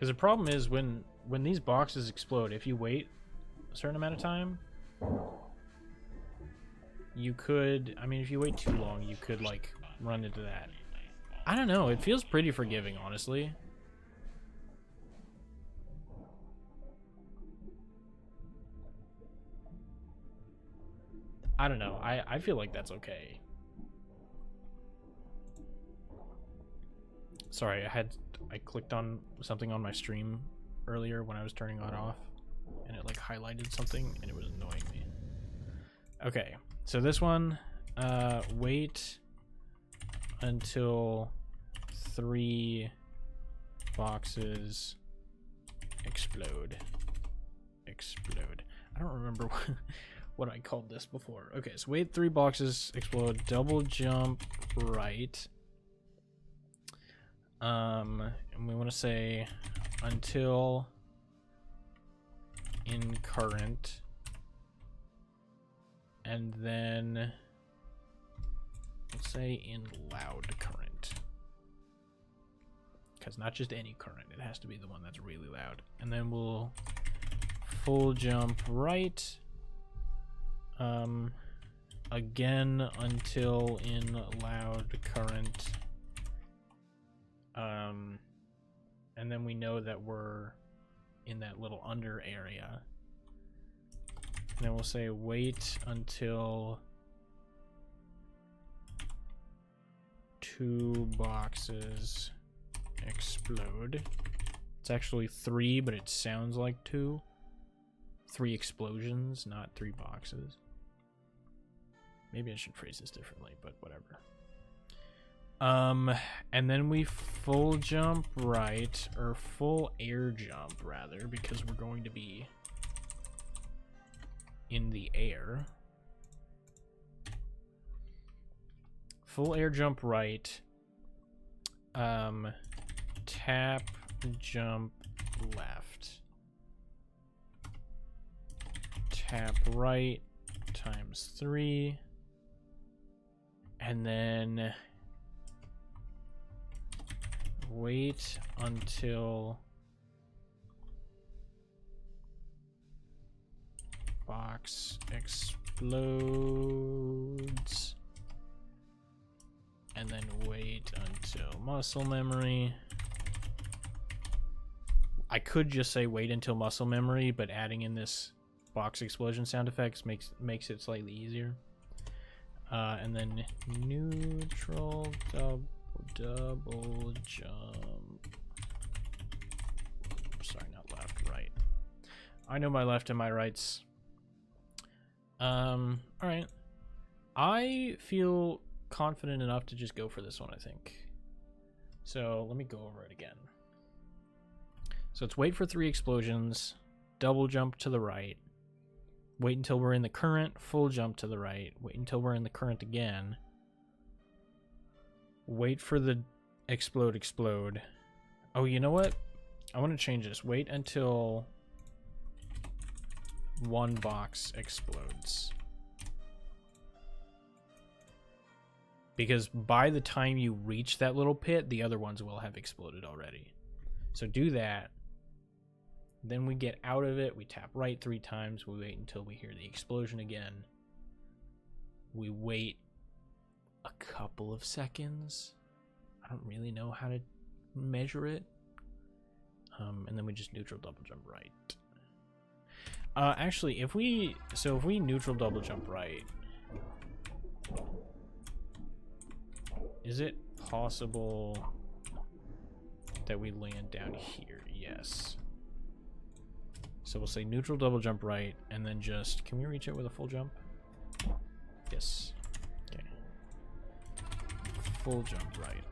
Because the problem is when these boxes explode, if you wait a certain amount of time, you could, I mean, if you wait too long, you could, like, run into that. I don't know. It feels pretty forgiving, honestly. I don't know. I feel like that's okay. Sorry, I clicked on something on my stream earlier when I was turning it off, and it like highlighted something and it was annoying me. Okay, so this one, wait until 3 boxes explode. I don't remember what I called this before. Okay, so wait 3 boxes explode, double jump right. And we want to say until in current, and then let's say in loud current, because not just any current, it has to be the one that's really loud. And then we'll full jump right, again until in loud current. And then we know that we're in that little under area. And then we'll say wait until 2 boxes explode. It's actually 3, but it sounds like 2. 3 explosions, not 3 boxes. Maybe I should phrase this differently, but whatever. And then we full jump right, or full air jump rather, because we're going to be in the air. Full air jump right, tap jump left, tap right times 3, and then wait until box explodes, and then wait until muscle memory. I could just say wait until muscle memory, but adding in this box explosion sound effects makes it slightly easier. And then neutral double jump. Sorry, not left, right. I know my left and my rights. All right. I feel confident enough to just go for this one, I think. So let me go over it again. So it's wait for 3 explosions, double jump to the right, wait until we're in the current, full jump to the right, wait until we're in the current again, wait for the explode. Oh, you know what? I want to change this. Wait until 1 box explodes. Because by the time you reach that little pit, the other ones will have exploded already. So do that. Then we get out of it. We tap right 3 times. We wait until we hear the explosion again. We wait a couple of seconds. I don't really know how to measure it. And then we just neutral double jump right. Actually, if we neutral double jump right, is it possible that we land down here? Yes. So we'll say neutral double jump right, and then just, can we reach it with a full jump? Yes. Okay. Full jump right.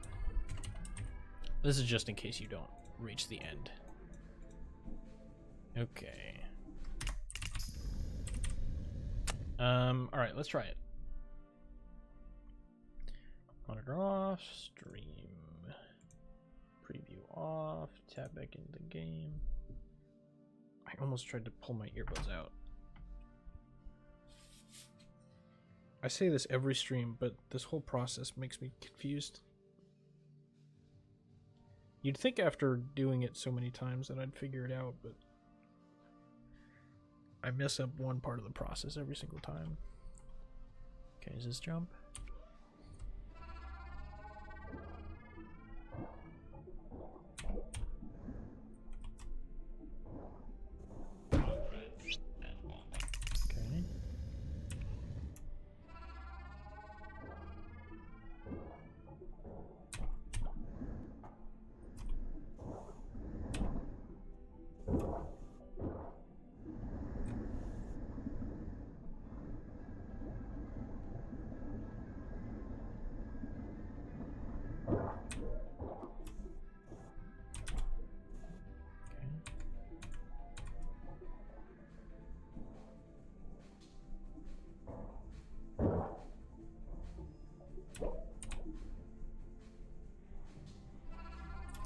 This is just in case you don't reach the end. Okay. Alright, let's try it. Monitor off, stream, preview off, tap back into the game. I almost tried to pull my earbuds out. I say this every stream, but this whole process makes me confused. You'd think after doing it so many times that I'd figure it out, but I mess up one part of the process every single time. Okay, is this jump? Okay.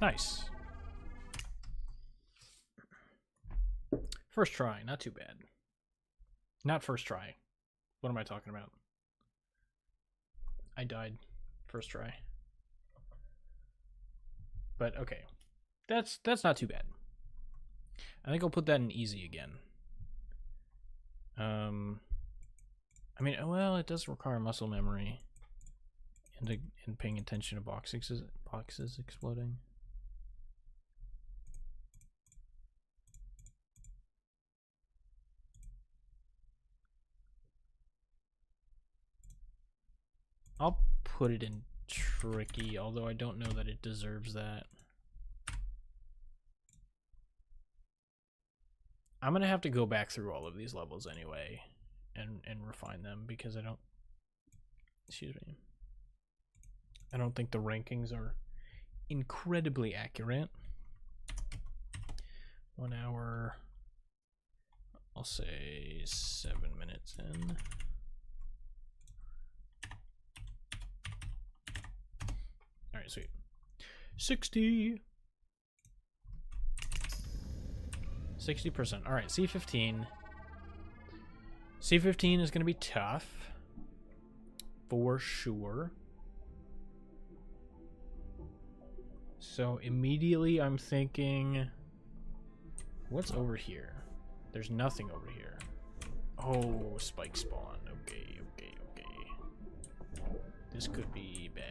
Nice. First try, not too bad. Not first try. What am I talking about? I died first try. But okay. That's not too bad. I think I'll put that in easy again. I mean, well, it does require muscle memory and paying attention to boxes exploding. I'll put it in tricky, although I don't know that it deserves that. I'm gonna have to go back through all of these levels anyway and refine them because I don't, excuse me, I don't think the rankings are incredibly accurate. 1 hour, I'll say 7 minutes in. All right, sweet. 60%. All right, C15. C15 is going to be tough for sure. So immediately I'm thinking, what's over here? There's nothing over here. Oh, spike spawn. Okay, okay, okay. This could be bad.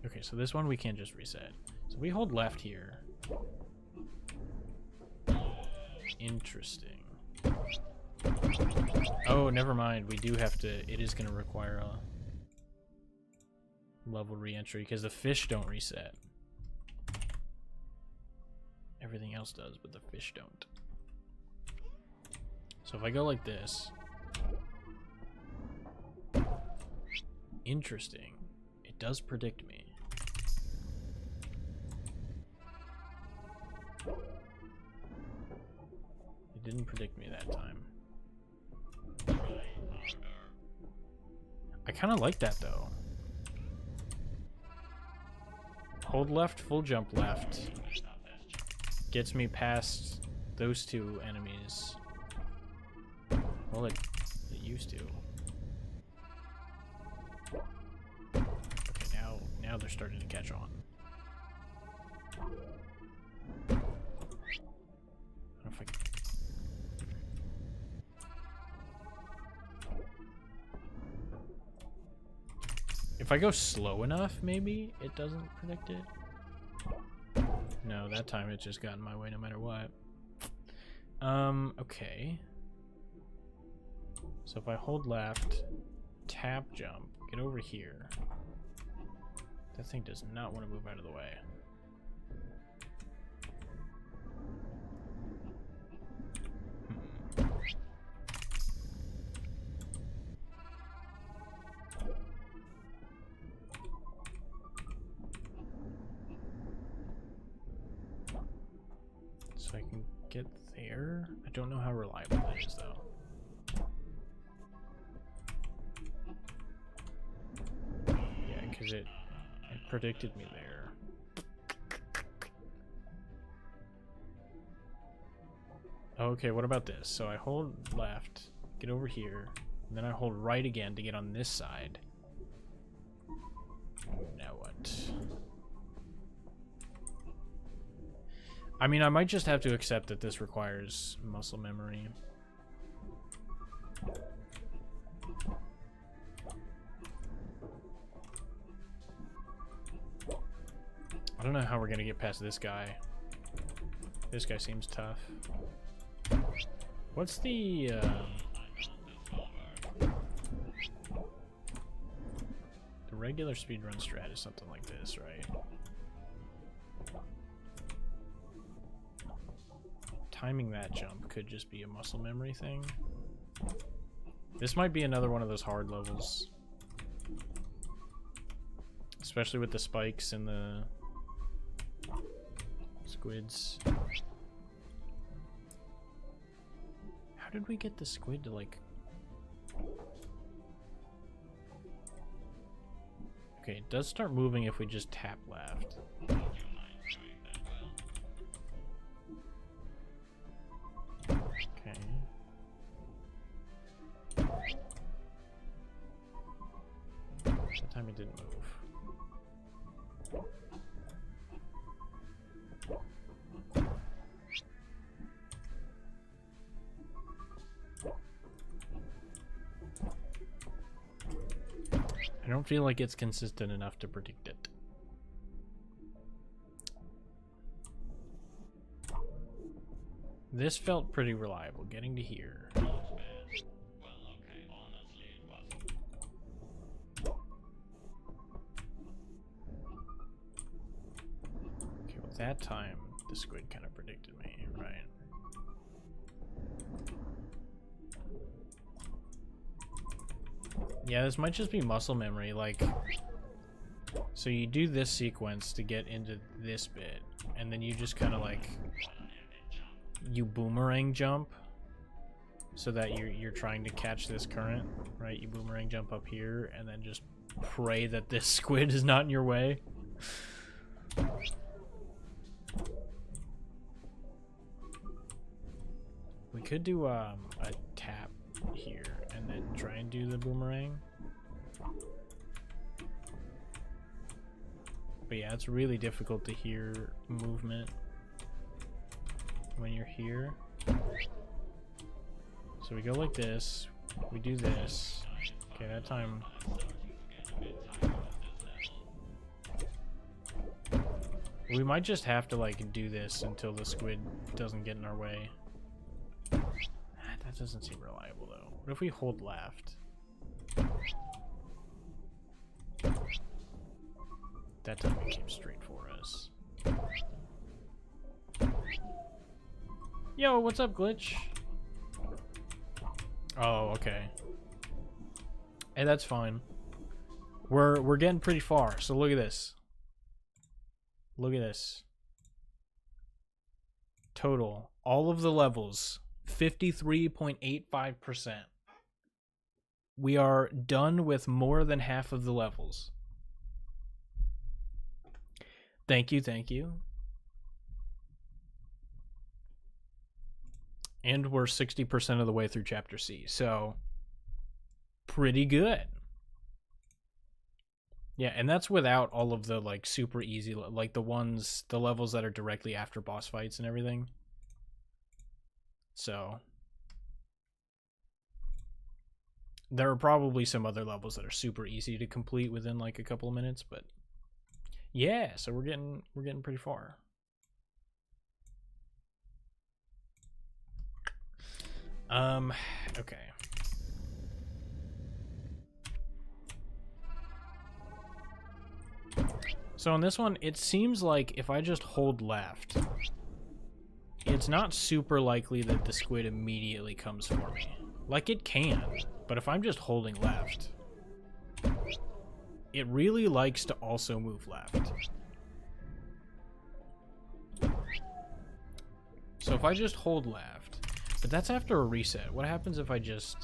Okay, so this one we can't just reset. So we hold left here. Interesting. Oh, never mind. We do have to, it is going to require a level re-entry because the fish don't reset. Everything else does, but the fish don't. So if I go like this. Interesting. It does predict me. It didn't predict me that time. I kind of like that though. Hold left, full jump left. Gets me past those two enemies. Well, it used to. Okay, now they're starting to catch on. I don't know if I can... If I go slow enough, maybe it doesn't predict it. No, that time it just got in my way no matter what. Okay. So if I hold left, tap jump, get over here. That thing does not want to move out of the way. So I can get there. I don't know how reliable that is though. Yeah, because it predicted me there. Okay, what about this? So I hold left, get over here, and then I hold right again to get on this side. I mean, I might just have to accept that this requires muscle memory. I don't know how we're gonna get past this guy. This guy seems tough. What's the regular speedrun strat is something like this, right? Timing that jump could just be a muscle memory thing. This might be another one of those hard levels. Especially with the spikes and the squids. How did we get the squid to like... Okay, it does start moving if we just tap left. Okay. That time it didn't move. I don't feel like it's consistent enough to predict it. This felt pretty reliable, getting to here. Okay, well that time the squid kind of predicted me, right? Yeah, this might just be muscle memory, like... So you do this sequence to get into this bit, and then you just kind of like... You boomerang jump, so that you're trying to catch this current, right? You boomerang jump up here, and then just pray that this squid is not in your way. We could do a tap here, and then try and do the boomerang. But yeah, it's really difficult to hear movement when you're here. So we go like this, we do this. Okay, that time. We might just have to like do this until the squid doesn't get in our way. That doesn't seem reliable though. What if we hold left? That time it came straight for us. Yo, what's up, Glitch? Oh, okay. Hey, that's fine. We're getting pretty far, so look at this. Look at this. Total, all of the levels, 53.85%. We are done with more than half of the levels. Thank you, thank you. And we're 60% of the way through Chapter C, so pretty good. Yeah, and that's without all of the like super easy, like the levels that are directly after boss fights and everything. So there are probably some other levels that are super easy to complete within like a couple of minutes, but yeah, so we're getting pretty far. Okay. So on this one, it seems like if I just hold left, it's not super likely that the squid immediately comes for me. Like it can, but if I'm just holding left, it really likes to also move left. So if I just hold left, but that's after a reset. What happens if I just...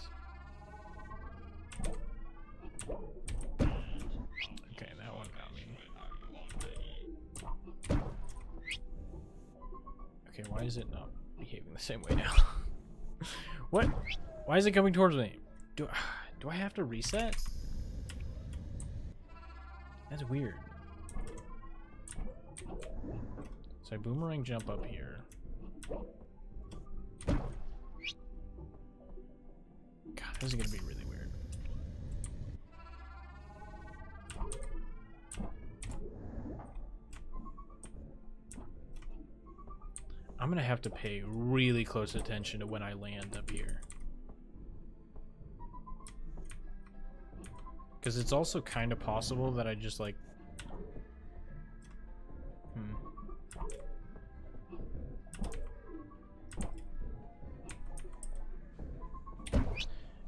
Okay, that one got me. Okay, why is it not behaving the same way now? What? Why is it coming towards me? Do I have to reset? That's weird. So I boomerang jump up here. God, this is gonna be really weird. I'm gonna have to pay really close attention to when I land up here. Because it's also kind of possible that I just like...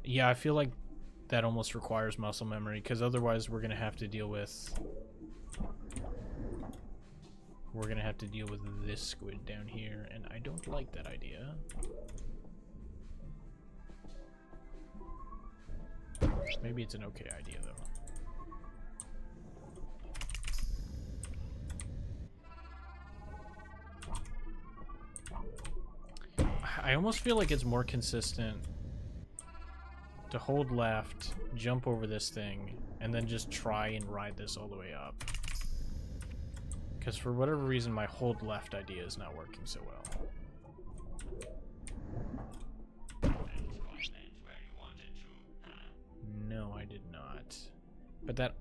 Yeah, I feel like that almost requires muscle memory, because otherwise we're gonna have to deal with... this squid down here, and I don't like that idea. Maybe it's an okay idea, though. I almost feel like it's more consistent to hold left, jump over this thing, and then just try and ride this all the way up. Because for whatever reason, my hold left idea is not working so well. No, I did not. But that...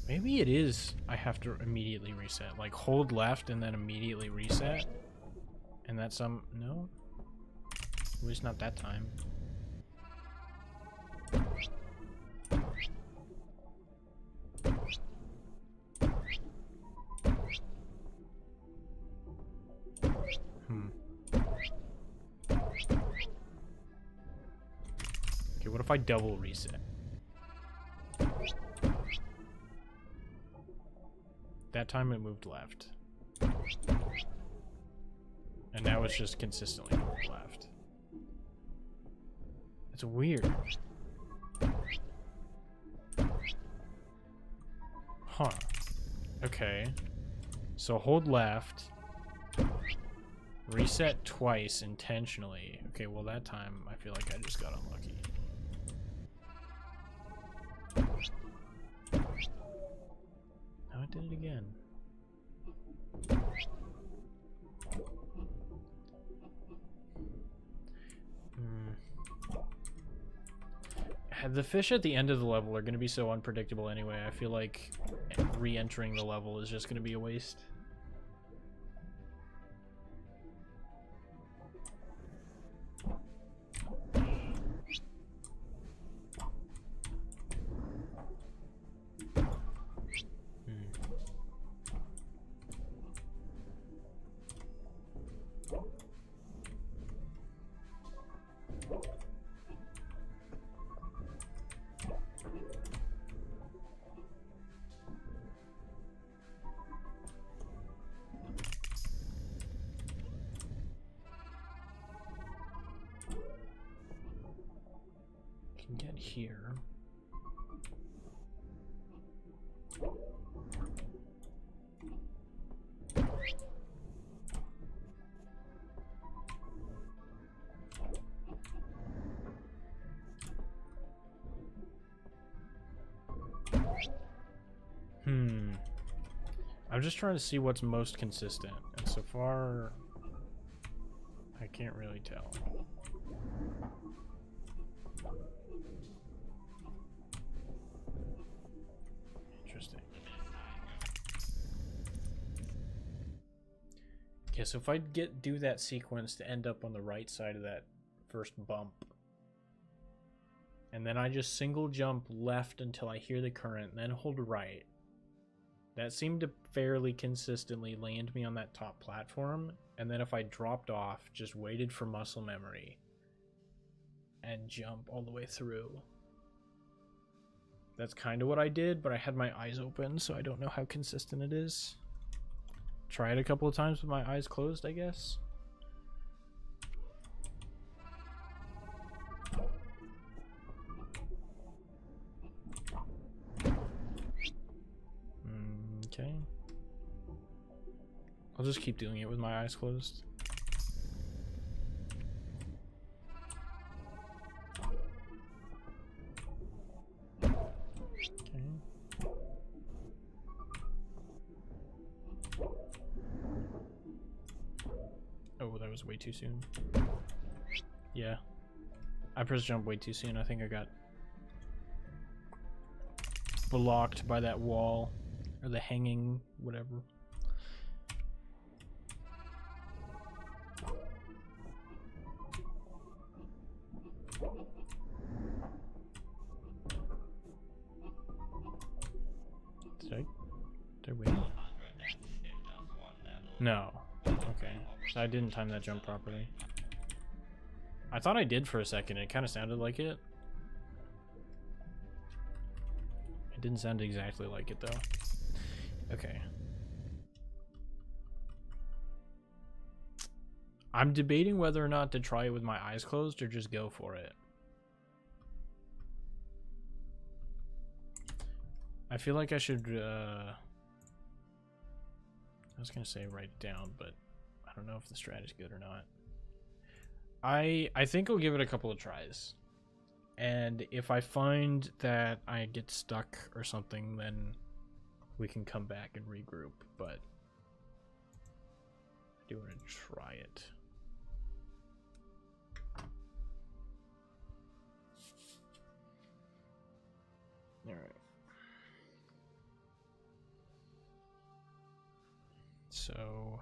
Maybe it is I have to immediately reset. Like, hold left and then immediately reset. And that's some... No? At least not that time. Okay, what if I double reset? That time it moved left. And now it's just consistently moved left. It's weird. Huh. Okay. So hold left. Reset twice intentionally. Okay, well that time I feel like I just got unlucky. Now it did it again. The fish at the end of the level are going to be so unpredictable anyway. I feel like re-entering the level is just going to be a waste. Get here. I'm just trying to see what's most consistent, and so far I can't really tell. Interesting. Okay, so if I do that sequence to end up on the right side of that first bump, and then I just single jump left until I hear the current, and then hold right, that seemed to fairly consistently land me on that top platform. And then if I dropped off, just waited for muscle memory and jump all the way through. That's kind of what I did, but I had my eyes open, so I don't know how consistent it is. Try it a couple of times with my eyes closed, I guess. just keep doing it with my eyes closed. Oh, that was way too soon. Yeah. I pressed jump way too soon. I think I got blocked by that wall. Or the hanging, whatever. Did I win? No. Okay. So I didn't time that jump properly. I thought I did for a second. It kind of sounded like it. It didn't sound exactly like it, though. Okay. I'm debating whether or not to try it with my eyes closed or just go for it. I feel like I should, I was gonna say write it down, but I don't know if the strat is good or not. I think I'll give it a couple of tries. And if I find that I get stuck or something, then we can come back and regroup, but I do want to try it. All right. So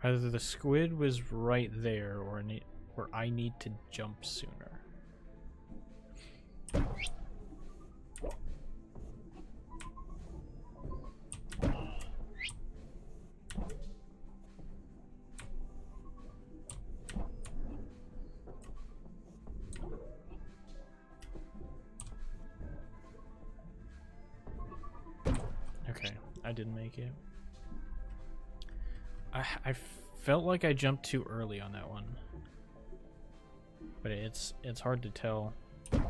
either the squid was right there, or I need to jump sooner. Okay, I didn't make it. I felt like I jumped too early on that one, but it's hard to tell. Okay.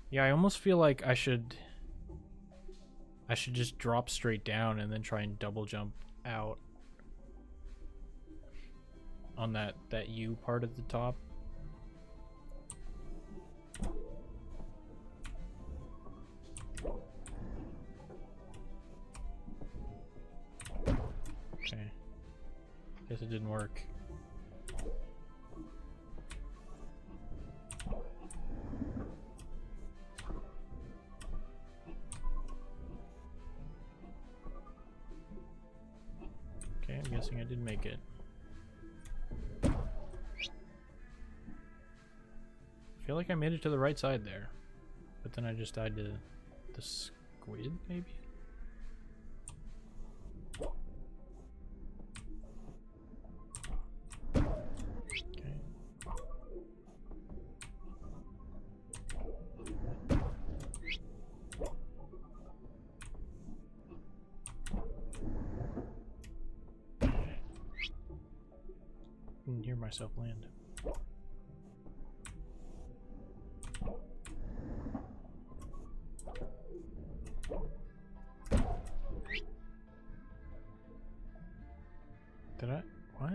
Yeah, I almost feel like I should just drop straight down and then try and double jump out on that U part at the top. Okay. Guess it didn't work. Okay, I'm guessing I didn't make it. I feel like I made it to the right side there, but then I just died to the squid, maybe? Okay. Didn't hear myself land. Did I? What?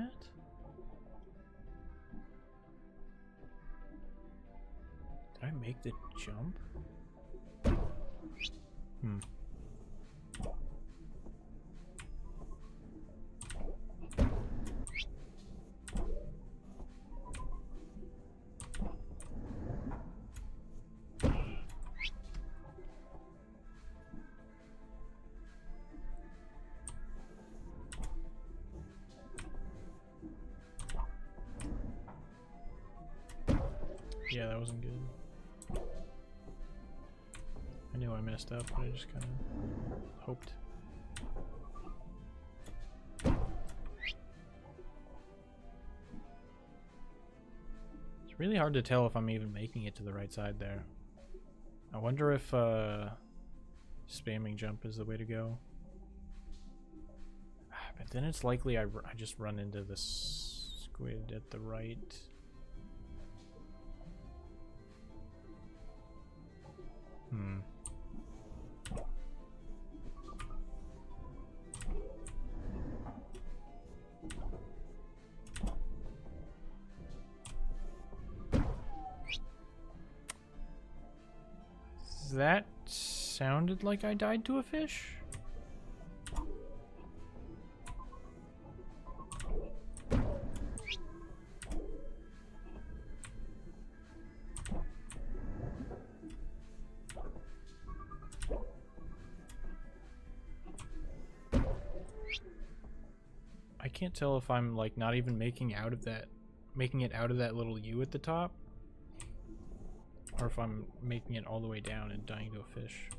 Did I make the jump? Hmm. Yeah, that wasn't good. I knew I messed up, but I just kind of hoped. It's really hard to tell if I'm even making it to the right side there. I wonder if spamming jump is the way to go. But then it's likely I just run into the squid at the right. That sounded like I died to a fish. I can't tell if I'm like not even making it out of that little U at the top, or if I'm making it all the way down and dying to a fish.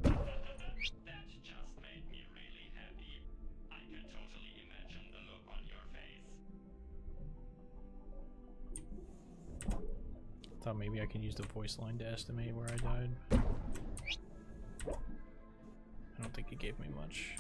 That just made me really happy. I can totally imagine the look on your face. Thought maybe I could use the voice line to estimate where I died. I don't think it gave me much.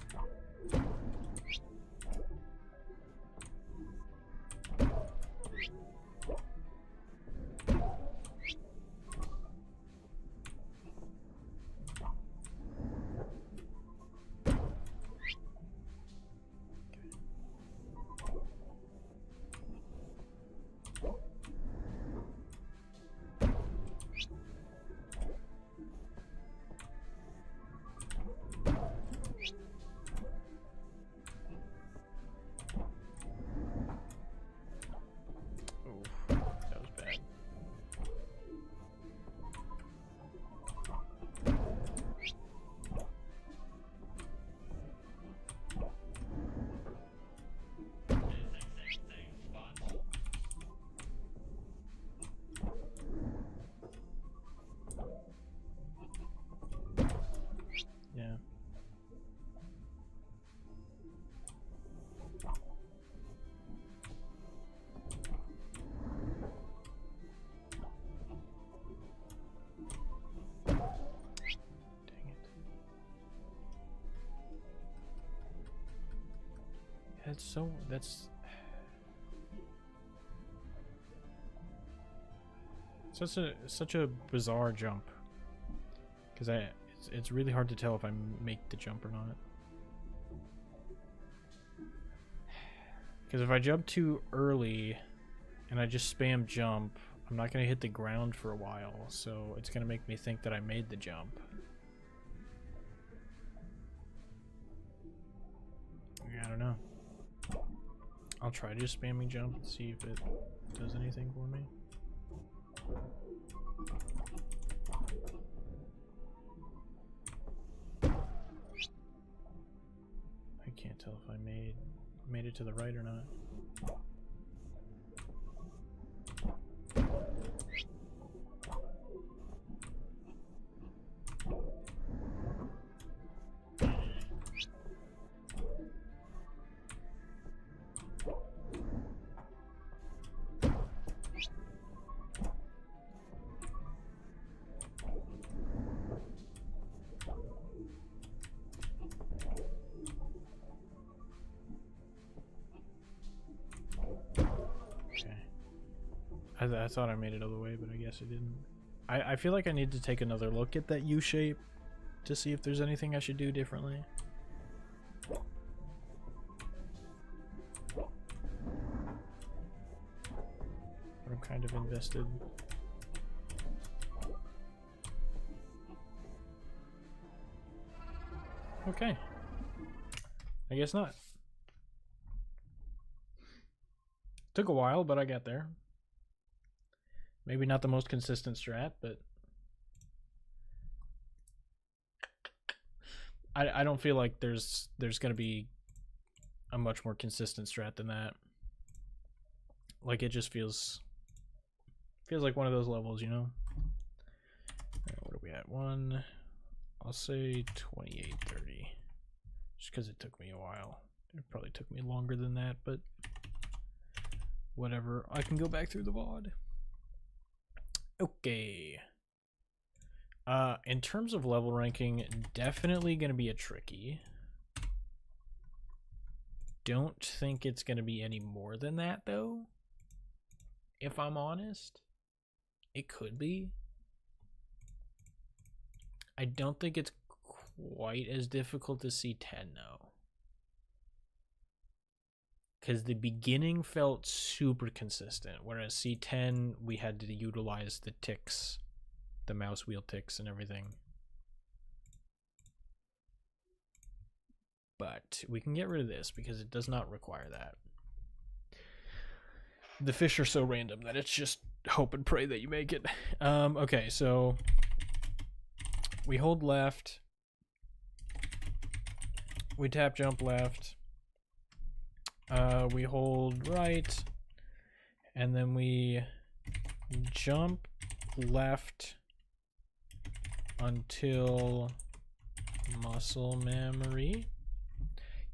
Yeah. Dang it. That's such a bizarre jump. Because it's really hard to tell if I make the jump or not. Because if I jump too early and I just spam jump, I'm not going to hit the ground for a while, so it's going to make me think that I made the jump. I don't know. I'll try just spamming jump and see if it does anything for me. I can't tell if I made it to the right or not. I thought I made it all the way, but I guess I didn't. I feel like I need to take another look at that U shape to see if there's anything I should do differently. But I'm kind of invested. Okay. I guess not. Took a while, but I got there. Maybe not the most consistent strat, but I don't feel like there's gonna be a much more consistent strat than that. Like it just feels like one of those levels, you know. What are we at? I'll say 28:30, just because it took me a while. It probably took me longer than that, but whatever. I can go back through the VOD. Okay. In terms of level ranking, definitely gonna be a tricky. Don't think it's gonna be any more than that though. If I'm honest, it could be. I don't think it's quite as difficult as C10 though. Because the beginning felt super consistent, whereas C10 we had to utilize the ticks, the mouse wheel ticks and everything. But we can get rid of this because it does not require that. The fish are so random that it's just hope and pray that you make it. Okay, so we hold left, we tap jump left, we hold right, and then we jump left until muscle memory.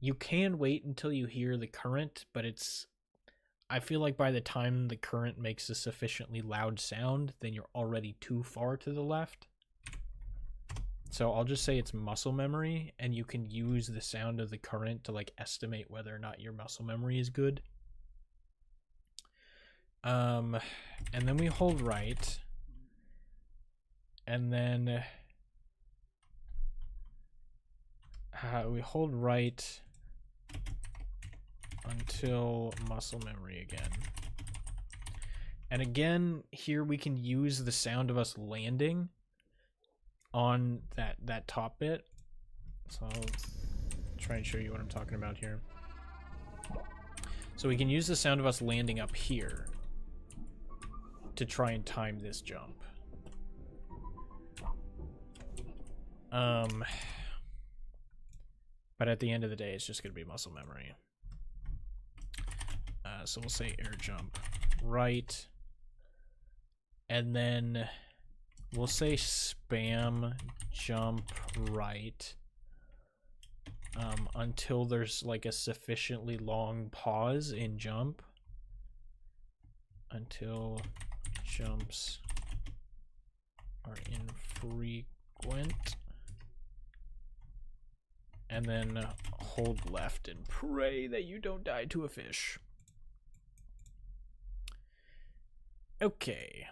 You can wait until you hear the current, but I feel like by the time the current makes a sufficiently loud sound, then you're already too far to the left. So I'll just say it's muscle memory, and you can use the sound of the current to like estimate whether or not your muscle memory is good. And then we hold right, and then we hold right until muscle memory again. And again, here we can use the sound of us landing on that top bit. So I'll try and show you what I'm talking about here. So we can use the sound of us landing up here to try and time this jump. But at the end of the day, it's just going to be muscle memory. So we'll say air jump right, and then we'll say spam jump right until there's like a sufficiently long pause in jump, until jumps are infrequent, and then hold left and pray that you don't die to a fish. Okay.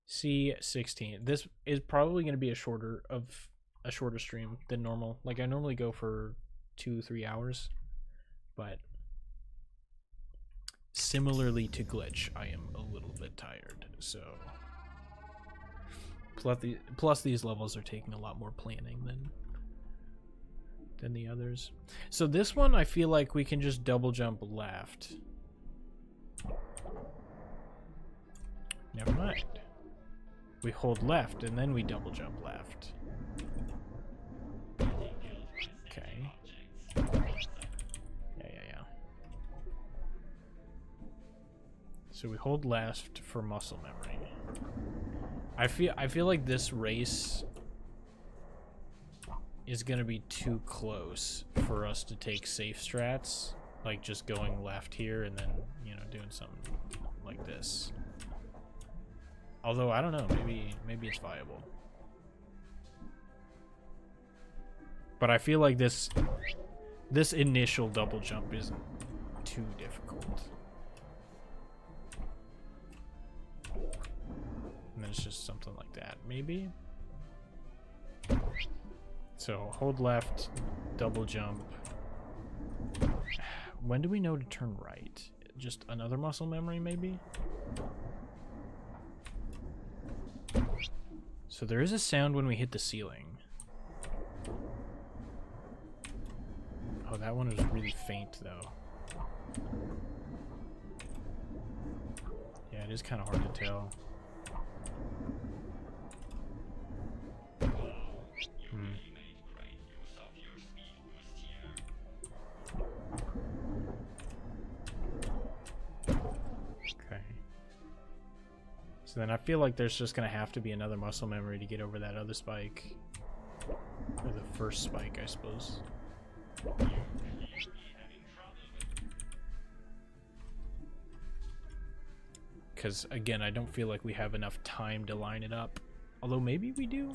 C16. This is probably going to be a shorter stream than normal. Like I normally go for 2-3 hours, but similarly to Glitch, I am a little bit tired. So plus these levels are taking a lot more planning than the others. So this one I feel like we can just double jump left. Never mind. We hold left and then we double jump left. Okay. Yeah. So we hold left for muscle memory. I feel like this race is gonna be too close for us to take safe strats, like just going left here and then, you know, doing something like this. Although I don't know, maybe it's viable. But I feel like this initial double jump isn't too difficult. And then it's just something like that, maybe. So hold left, double jump. When do we know to turn right? Just another muscle memory, maybe? So there is a sound when we hit the ceiling. Oh, that one was really faint, though. Yeah, it is kind of hard to tell. So then I feel like there's just gonna have to be another muscle memory to get over that other spike. Or the first spike, I suppose. Because, again, I don't feel like we have enough time to line it up. Although maybe we do?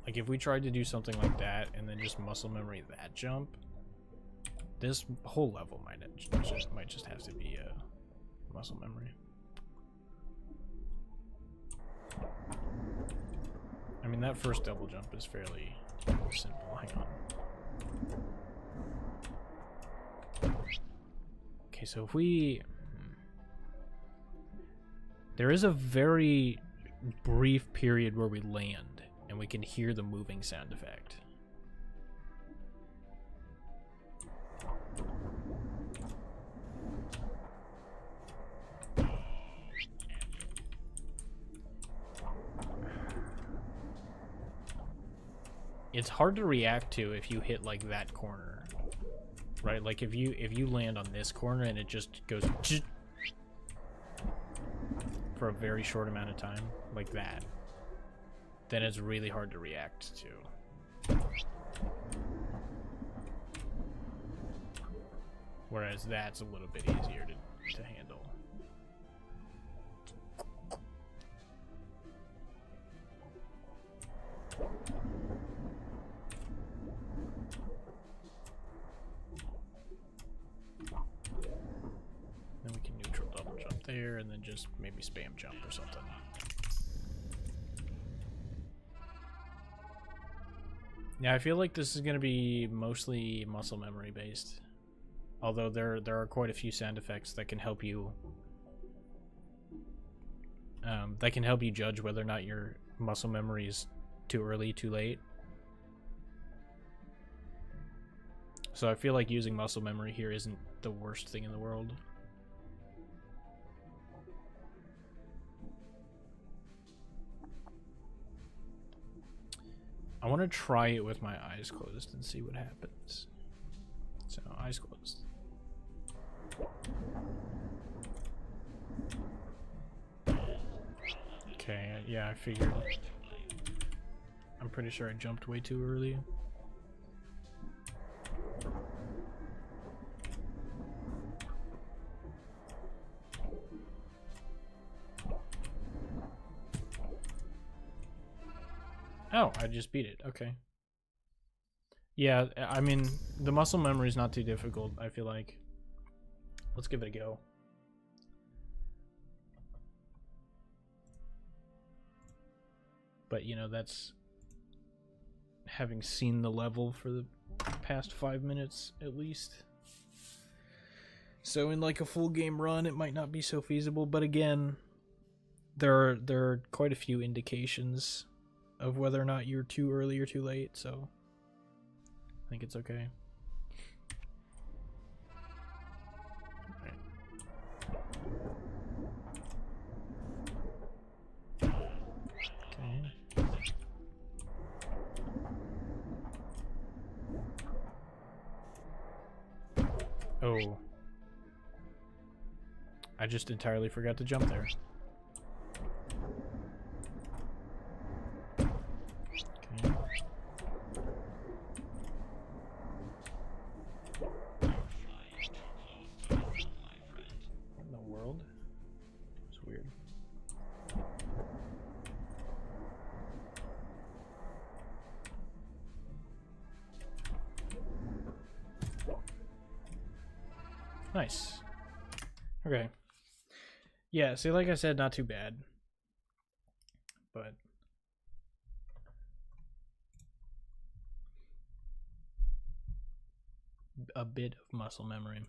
Like, if we tried to do something like that and then just muscle memory that jump, this whole level might just have to be muscle memory. I mean, that first double jump is fairly simple. Hang on. Okay, so if we... There is a very brief period where we land, and we can hear the moving sound effect. It's hard to react to if you hit like that corner, right? Like if you land on this corner and it just goes for a very short amount of time, like that, then it's really hard to react to. Whereas that's a little bit easier to handle. Then we can neutral double jump there and then just maybe spam jump or something. Yeah, I feel like this is going to be mostly muscle memory based. Although there are quite a few sound effects that can help you judge whether or not your muscle memory is too early, too late. So I feel like using muscle memory here isn't the worst thing in the world. I want to try it with my eyes closed and see what happens. So, eyes closed. Okay, yeah, I figured. I'm pretty sure I jumped way too early. Oh, I just beat it. Okay. Yeah, I mean, the muscle memory is not too difficult, I feel like. Let's give it a go. But, you know, that's having seen the level for the past 5 minutes, at least. So in, like, a full game run, it might not be so feasible. But again, there are quite a few indications of whether or not you're too early or too late, so I think it's okay. Okay. Oh. I just entirely forgot to jump there. Nice. Okay. Yeah, see, like I said, not too bad. But a bit of muscle memory.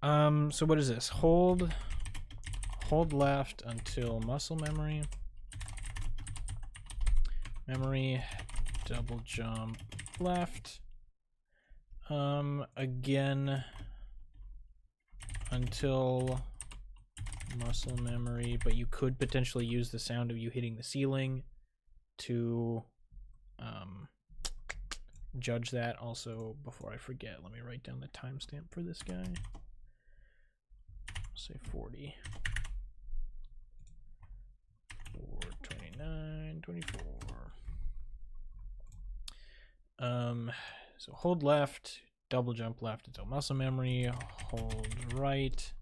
So what is this? Hold left until muscle memory. Memory, double jump left. Again until muscle memory, but you could potentially use the sound of you hitting the ceiling to judge that. Also, before I forget, let me write down the timestamp for this guy. say 40. 29, 24. So hold left, double jump left until muscle memory, hold right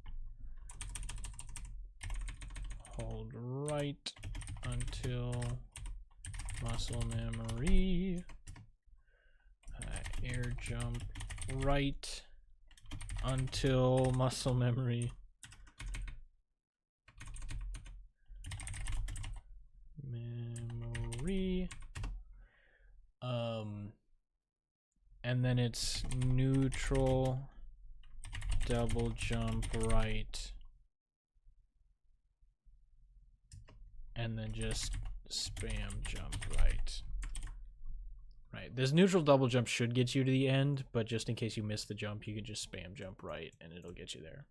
until muscle memory, air jump right until muscle memory, and then it's neutral double jump right, and then just spam jump right. Right, this neutral double jump should get you to the end, but just in case you miss the jump, you can just spam jump right and it'll get you there.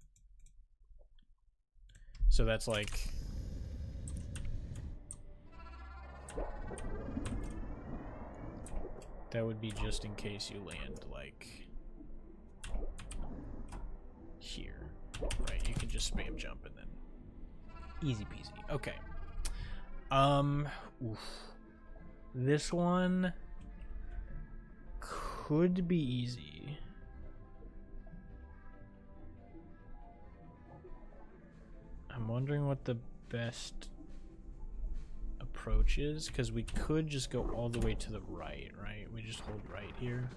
So that's like, that would be just in case you land like here, right? You can just spam jump and then easy peasy. Okay. Oof. This one could be easy. I'm wondering what the best approach is, because we could just go all the way to the right, right? We just hold right here.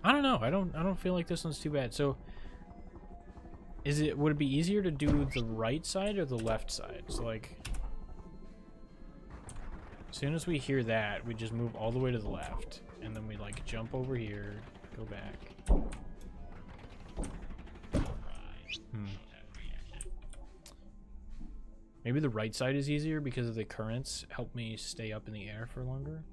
I don't know. I don't feel like this one's too bad. So would it be easier to do the right side or the left side? So like as soon as we hear that, we just move all the way to the left and then we like jump over here, go back. Maybe the right side is easier because of the currents help me stay up in the air for longer.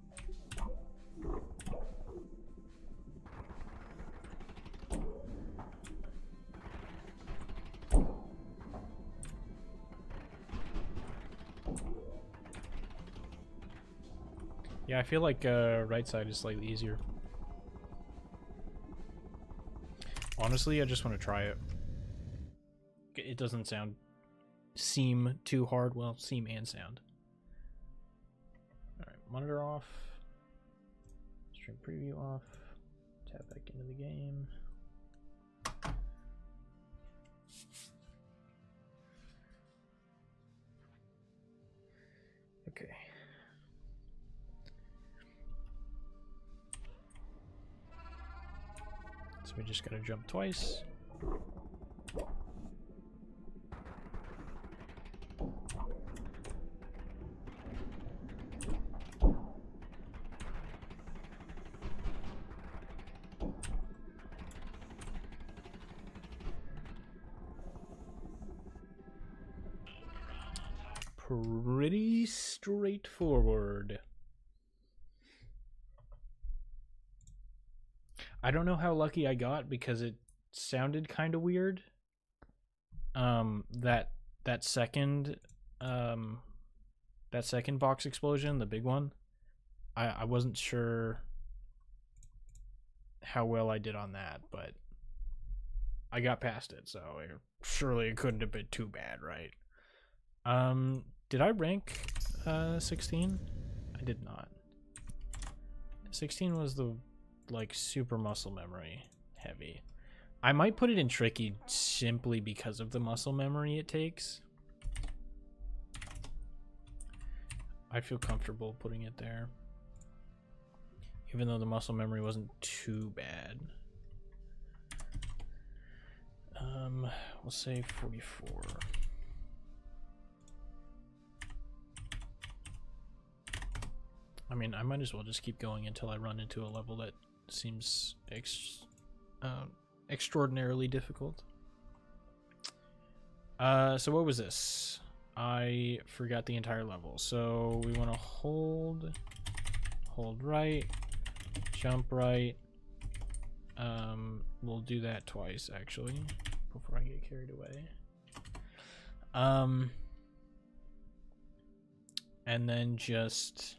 Yeah, I feel like right side is slightly easier. Honestly, I just want to try it. It doesn't seem too hard. Well, seem and sound. Alright, monitor off. Stream preview off. Tap back into the game. Okay. So we just gotta jump twice. Pretty straightforward. I don't know how lucky I got because it sounded kind of weird. That second box explosion, the big one. I wasn't sure how well I did on that, but I got past it, so surely it couldn't have been too bad, right? Did I rank 16? I did not. 16 was the like super muscle memory heavy. I might put it in tricky simply because of the muscle memory it takes. I feel comfortable putting it there, even though the muscle memory wasn't too bad. We'll say 44. I mean, I might as well just keep going until I run into a level that seems extraordinarily difficult. So what was this? I forgot the entire level. So we want to hold right, jump right. We'll do that twice actually before I get carried away. And then just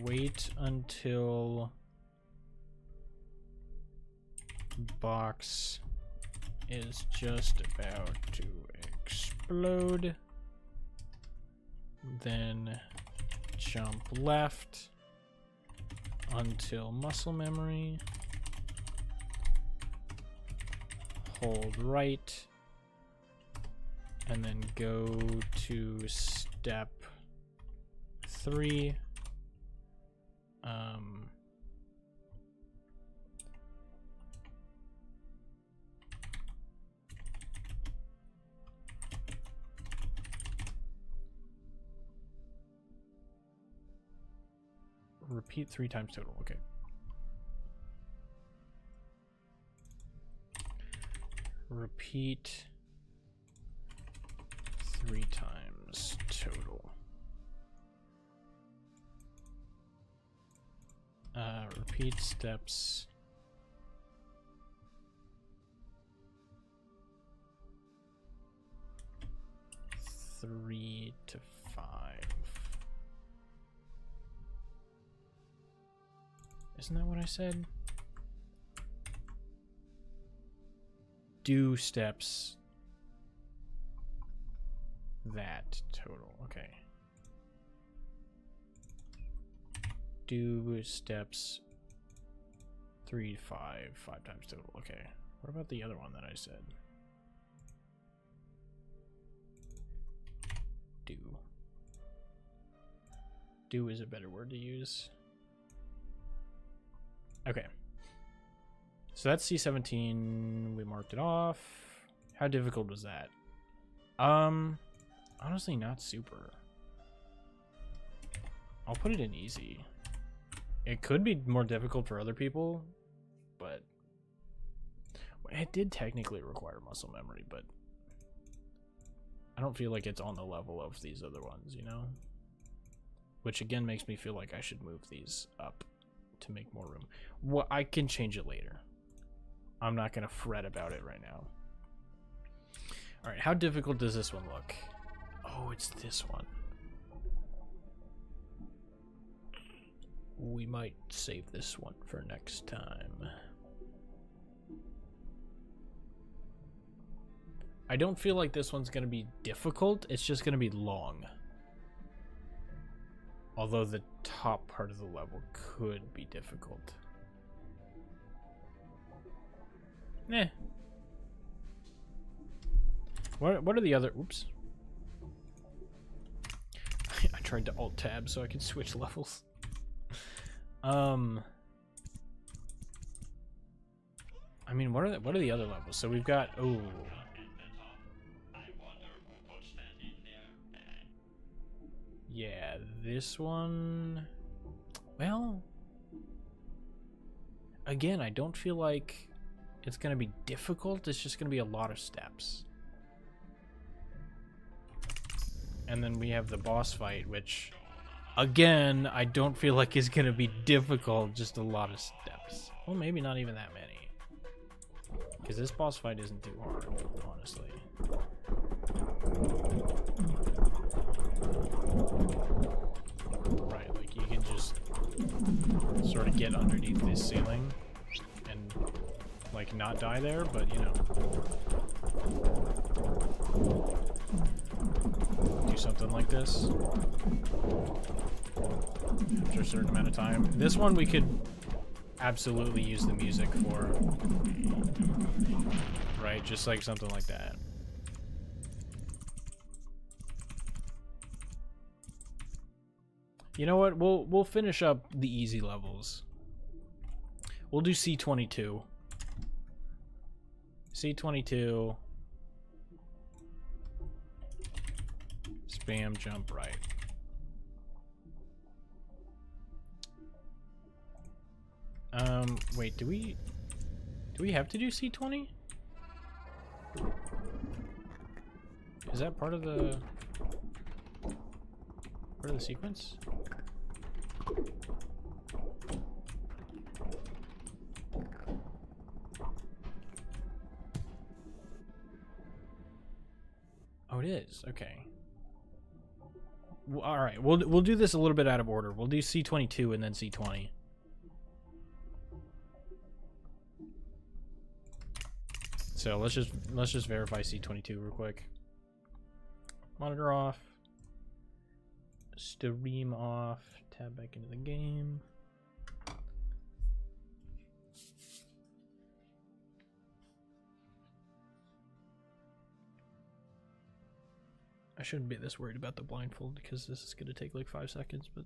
wait until box is just about to explode. Then jump left until muscle memory. Hold right. And then go to step 3. Repeat 3 times total. Okay. Repeat 3 times total. Repeat steps 3 to 5. Isn't that what I said? Do steps that total. Okay. Do steps 3 to 5 times total. Okay. What about the other one that I said? Do. Do is a better word to use. Okay. So that's C17. We marked it off. How difficult was that? Honestly, not super. I'll put it in easy. It could be more difficult for other people, but it did technically require muscle memory, but I don't feel like it's on the level of these other ones, you know? Which again makes me feel like I should move these up to make more room. Well, I can change it later. I'm not gonna fret about it right now. All right, how difficult does this one look? Oh, it's this one. We might save this one for next time. I don't feel like this one's gonna be difficult, it's just gonna be long. Although the top part of the level could be difficult. Eh. What are the other... Oops. I tried to alt-tab so I could switch levels. I mean, what are the other levels? So we've got... Oh. Yeah, this one... Well... Again, I don't feel like it's going to be difficult. It's just going to be a lot of steps. And then we have the boss fight, which... Again, I don't feel like is going to be difficult. Just a lot of steps. Well, maybe not even that many. Because this boss fight isn't too hard, honestly. Right, like you can just sort of get underneath this ceiling and like not die there, but you know, do something like this after a certain amount of time. This one we could absolutely use the music for, right? Just like something like that. You know what? We'll finish up the easy levels. We'll do C22. C22. Spam jump right. Wait, do we have to do C20? Is that part of the sequence? Oh, it is. Okay. Well, all right. We'll do this a little bit out of order. We'll do C22 and then C20. So let's just verify C22 real quick. Monitor off. Stream off. Tab back into the game. I shouldn't be this worried about the blindfold because this is going to take like 5 seconds, but...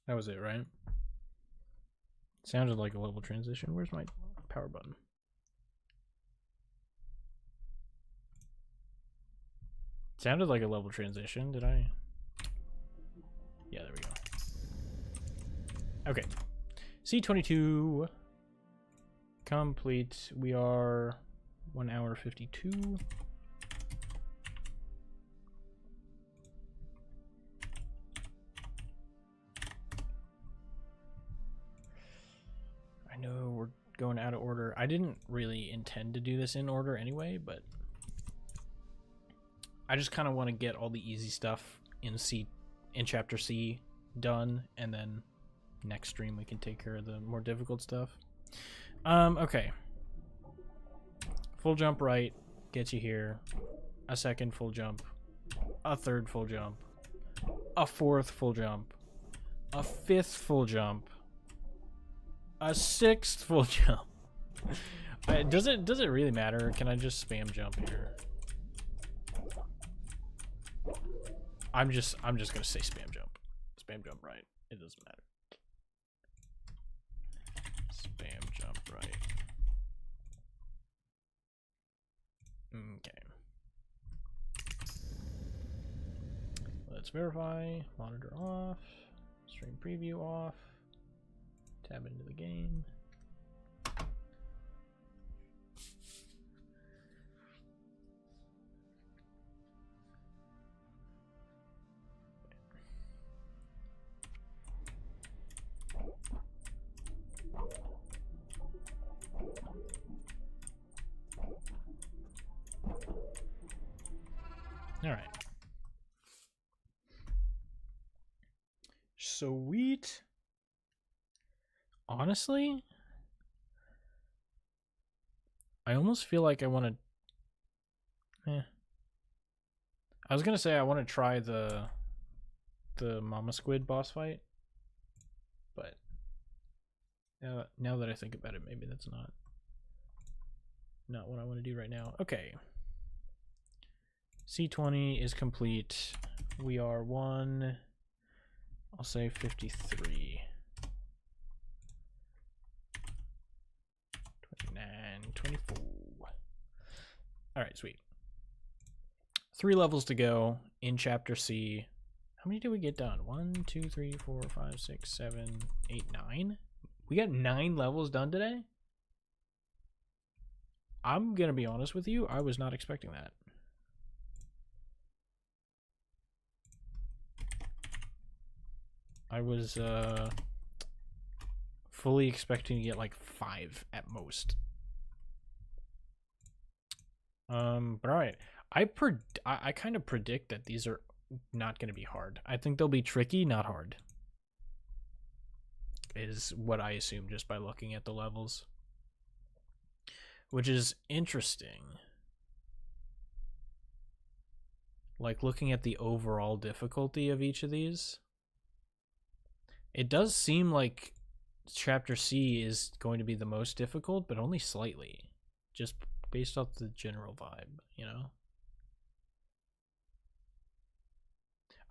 That was it, right? Sounded like a level transition. Where's my power button? Sounded like a level transition. Did I? Yeah, there we go. Okay. C22 complete. We are 1 hour 52. I know we're going out of order. I didn't really intend to do this in order anyway, but I just kind of want to get all the easy stuff in chapter C done, and then next stream we can take care of the more difficult stuff. Okay. Full jump right gets you here. A second full jump. A third full jump. A fourth full jump. A fifth full jump. A sixth full jump. Does it really matter? Can I just spam jump here? I'm just gonna say spam jump. Spam jump right. It doesn't matter. Spam jump right. Okay. Let's verify. Monitor off. Stream preview off. Tab into the game. All right. Sweet. Honestly, I almost feel like I want to... I was going to say I want to try the Mama Squid boss fight, but now that I think about it, maybe that's not what I want to do right now. Okay. C20 is complete. We are I'll say 53. 29, 24. All right, sweet. 3 levels to go in chapter C. How many did we get done? 1, 2, 3, 4, 5, 6, 7, 8, 9. We got 9 levels done today. I'm gonna be honest with you, I was not expecting that. I was fully expecting to get like 5 at most. But all right, I kind of predict that these are not going to be hard. I think they'll be tricky, not hard, is what I assume just by looking at the levels, which is interesting. Like looking at the overall difficulty of each of these, it does seem like chapter C is going to be the most difficult, but only slightly, just based off the general vibe, you know?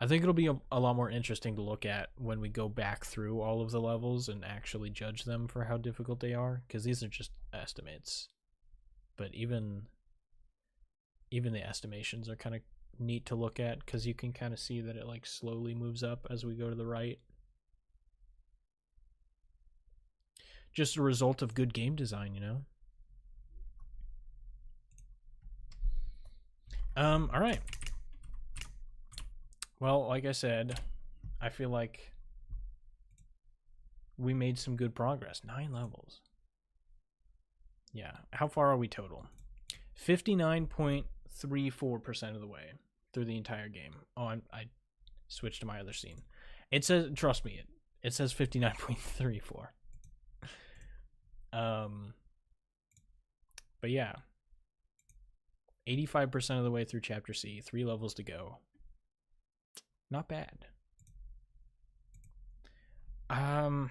I think it'll be a lot more interesting to look at when we go back through all of the levels and actually judge them for how difficult they are, because these are just estimates. But even the estimations are kind of neat to look at, because you can kind of see that it like slowly moves up as we go to the right. Just a result of good game design, you know? All right. Well, like I said, I feel like we made some good progress. 9 levels. Yeah. How far are we total? 59.34% of the way through the entire game. Oh, I switched to my other scene. It says, trust me, it says 59.34. But yeah. 85% of the way through Chapter C. 3 levels to go. Not bad. I'm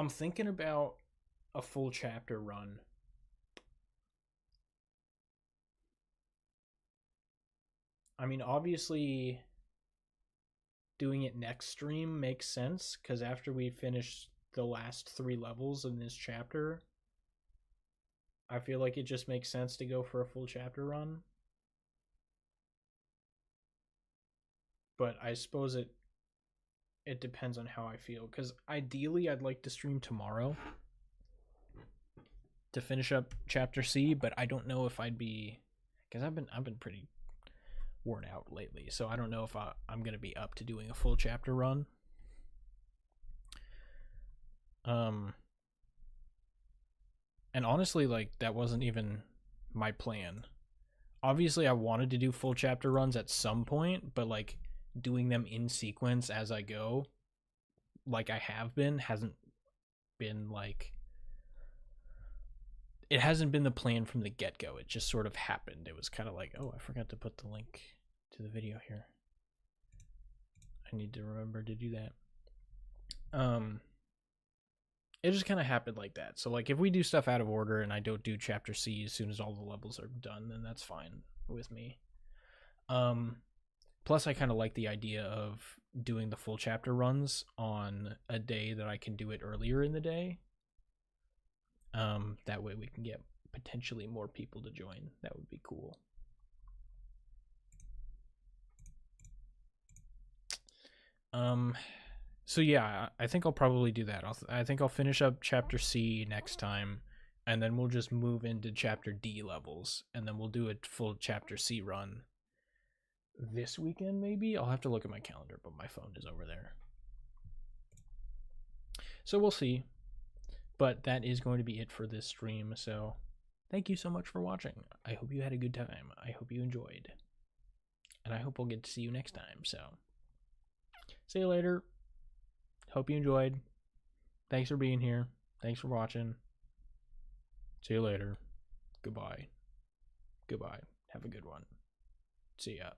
thinking about a full chapter run. I mean, obviously, doing it next stream makes sense, because after we finish the last 3 levels in this chapter, I feel like it just makes sense to go for a full chapter run. But I suppose it depends on how I feel, because ideally I'd like to stream tomorrow to finish up Chapter C, but I don't know if I'd be, because I've been pretty worn out lately, so I don't know if I'm gonna be up to doing a full chapter run. And honestly, like, that wasn't even my plan. Obviously, I wanted to do full chapter runs at some point, but like doing them in sequence as I go, like I have been, hasn't been like, it hasn't been the plan from the get-go. It just sort of happened. It was kind of like, oh, I forgot to put the link to the video here. I need to remember to do that. It just kind of happened like that. So like if we do stuff out of order and I don't do Chapter C as soon as all the levels are done, then that's fine with me. Plus I kind of like the idea of doing the full chapter runs on a day that I can do it earlier in the day. That way we can get potentially more people to join. That would be cool. So yeah, I think I'll probably do that. I think I'll finish up Chapter C next time, and then we'll just move into Chapter D levels, and then we'll do a full Chapter C run this weekend, maybe? I'll have to look at my calendar, but my phone is over there. So we'll see. But that is going to be it for this stream, so thank you so much for watching. I hope you had a good time. I hope you enjoyed. And I hope we'll get to see you next time, so see you later. Hope you enjoyed. Thanks for being here. Thanks for watching. See you later. Goodbye. Goodbye. Have a good one. See ya.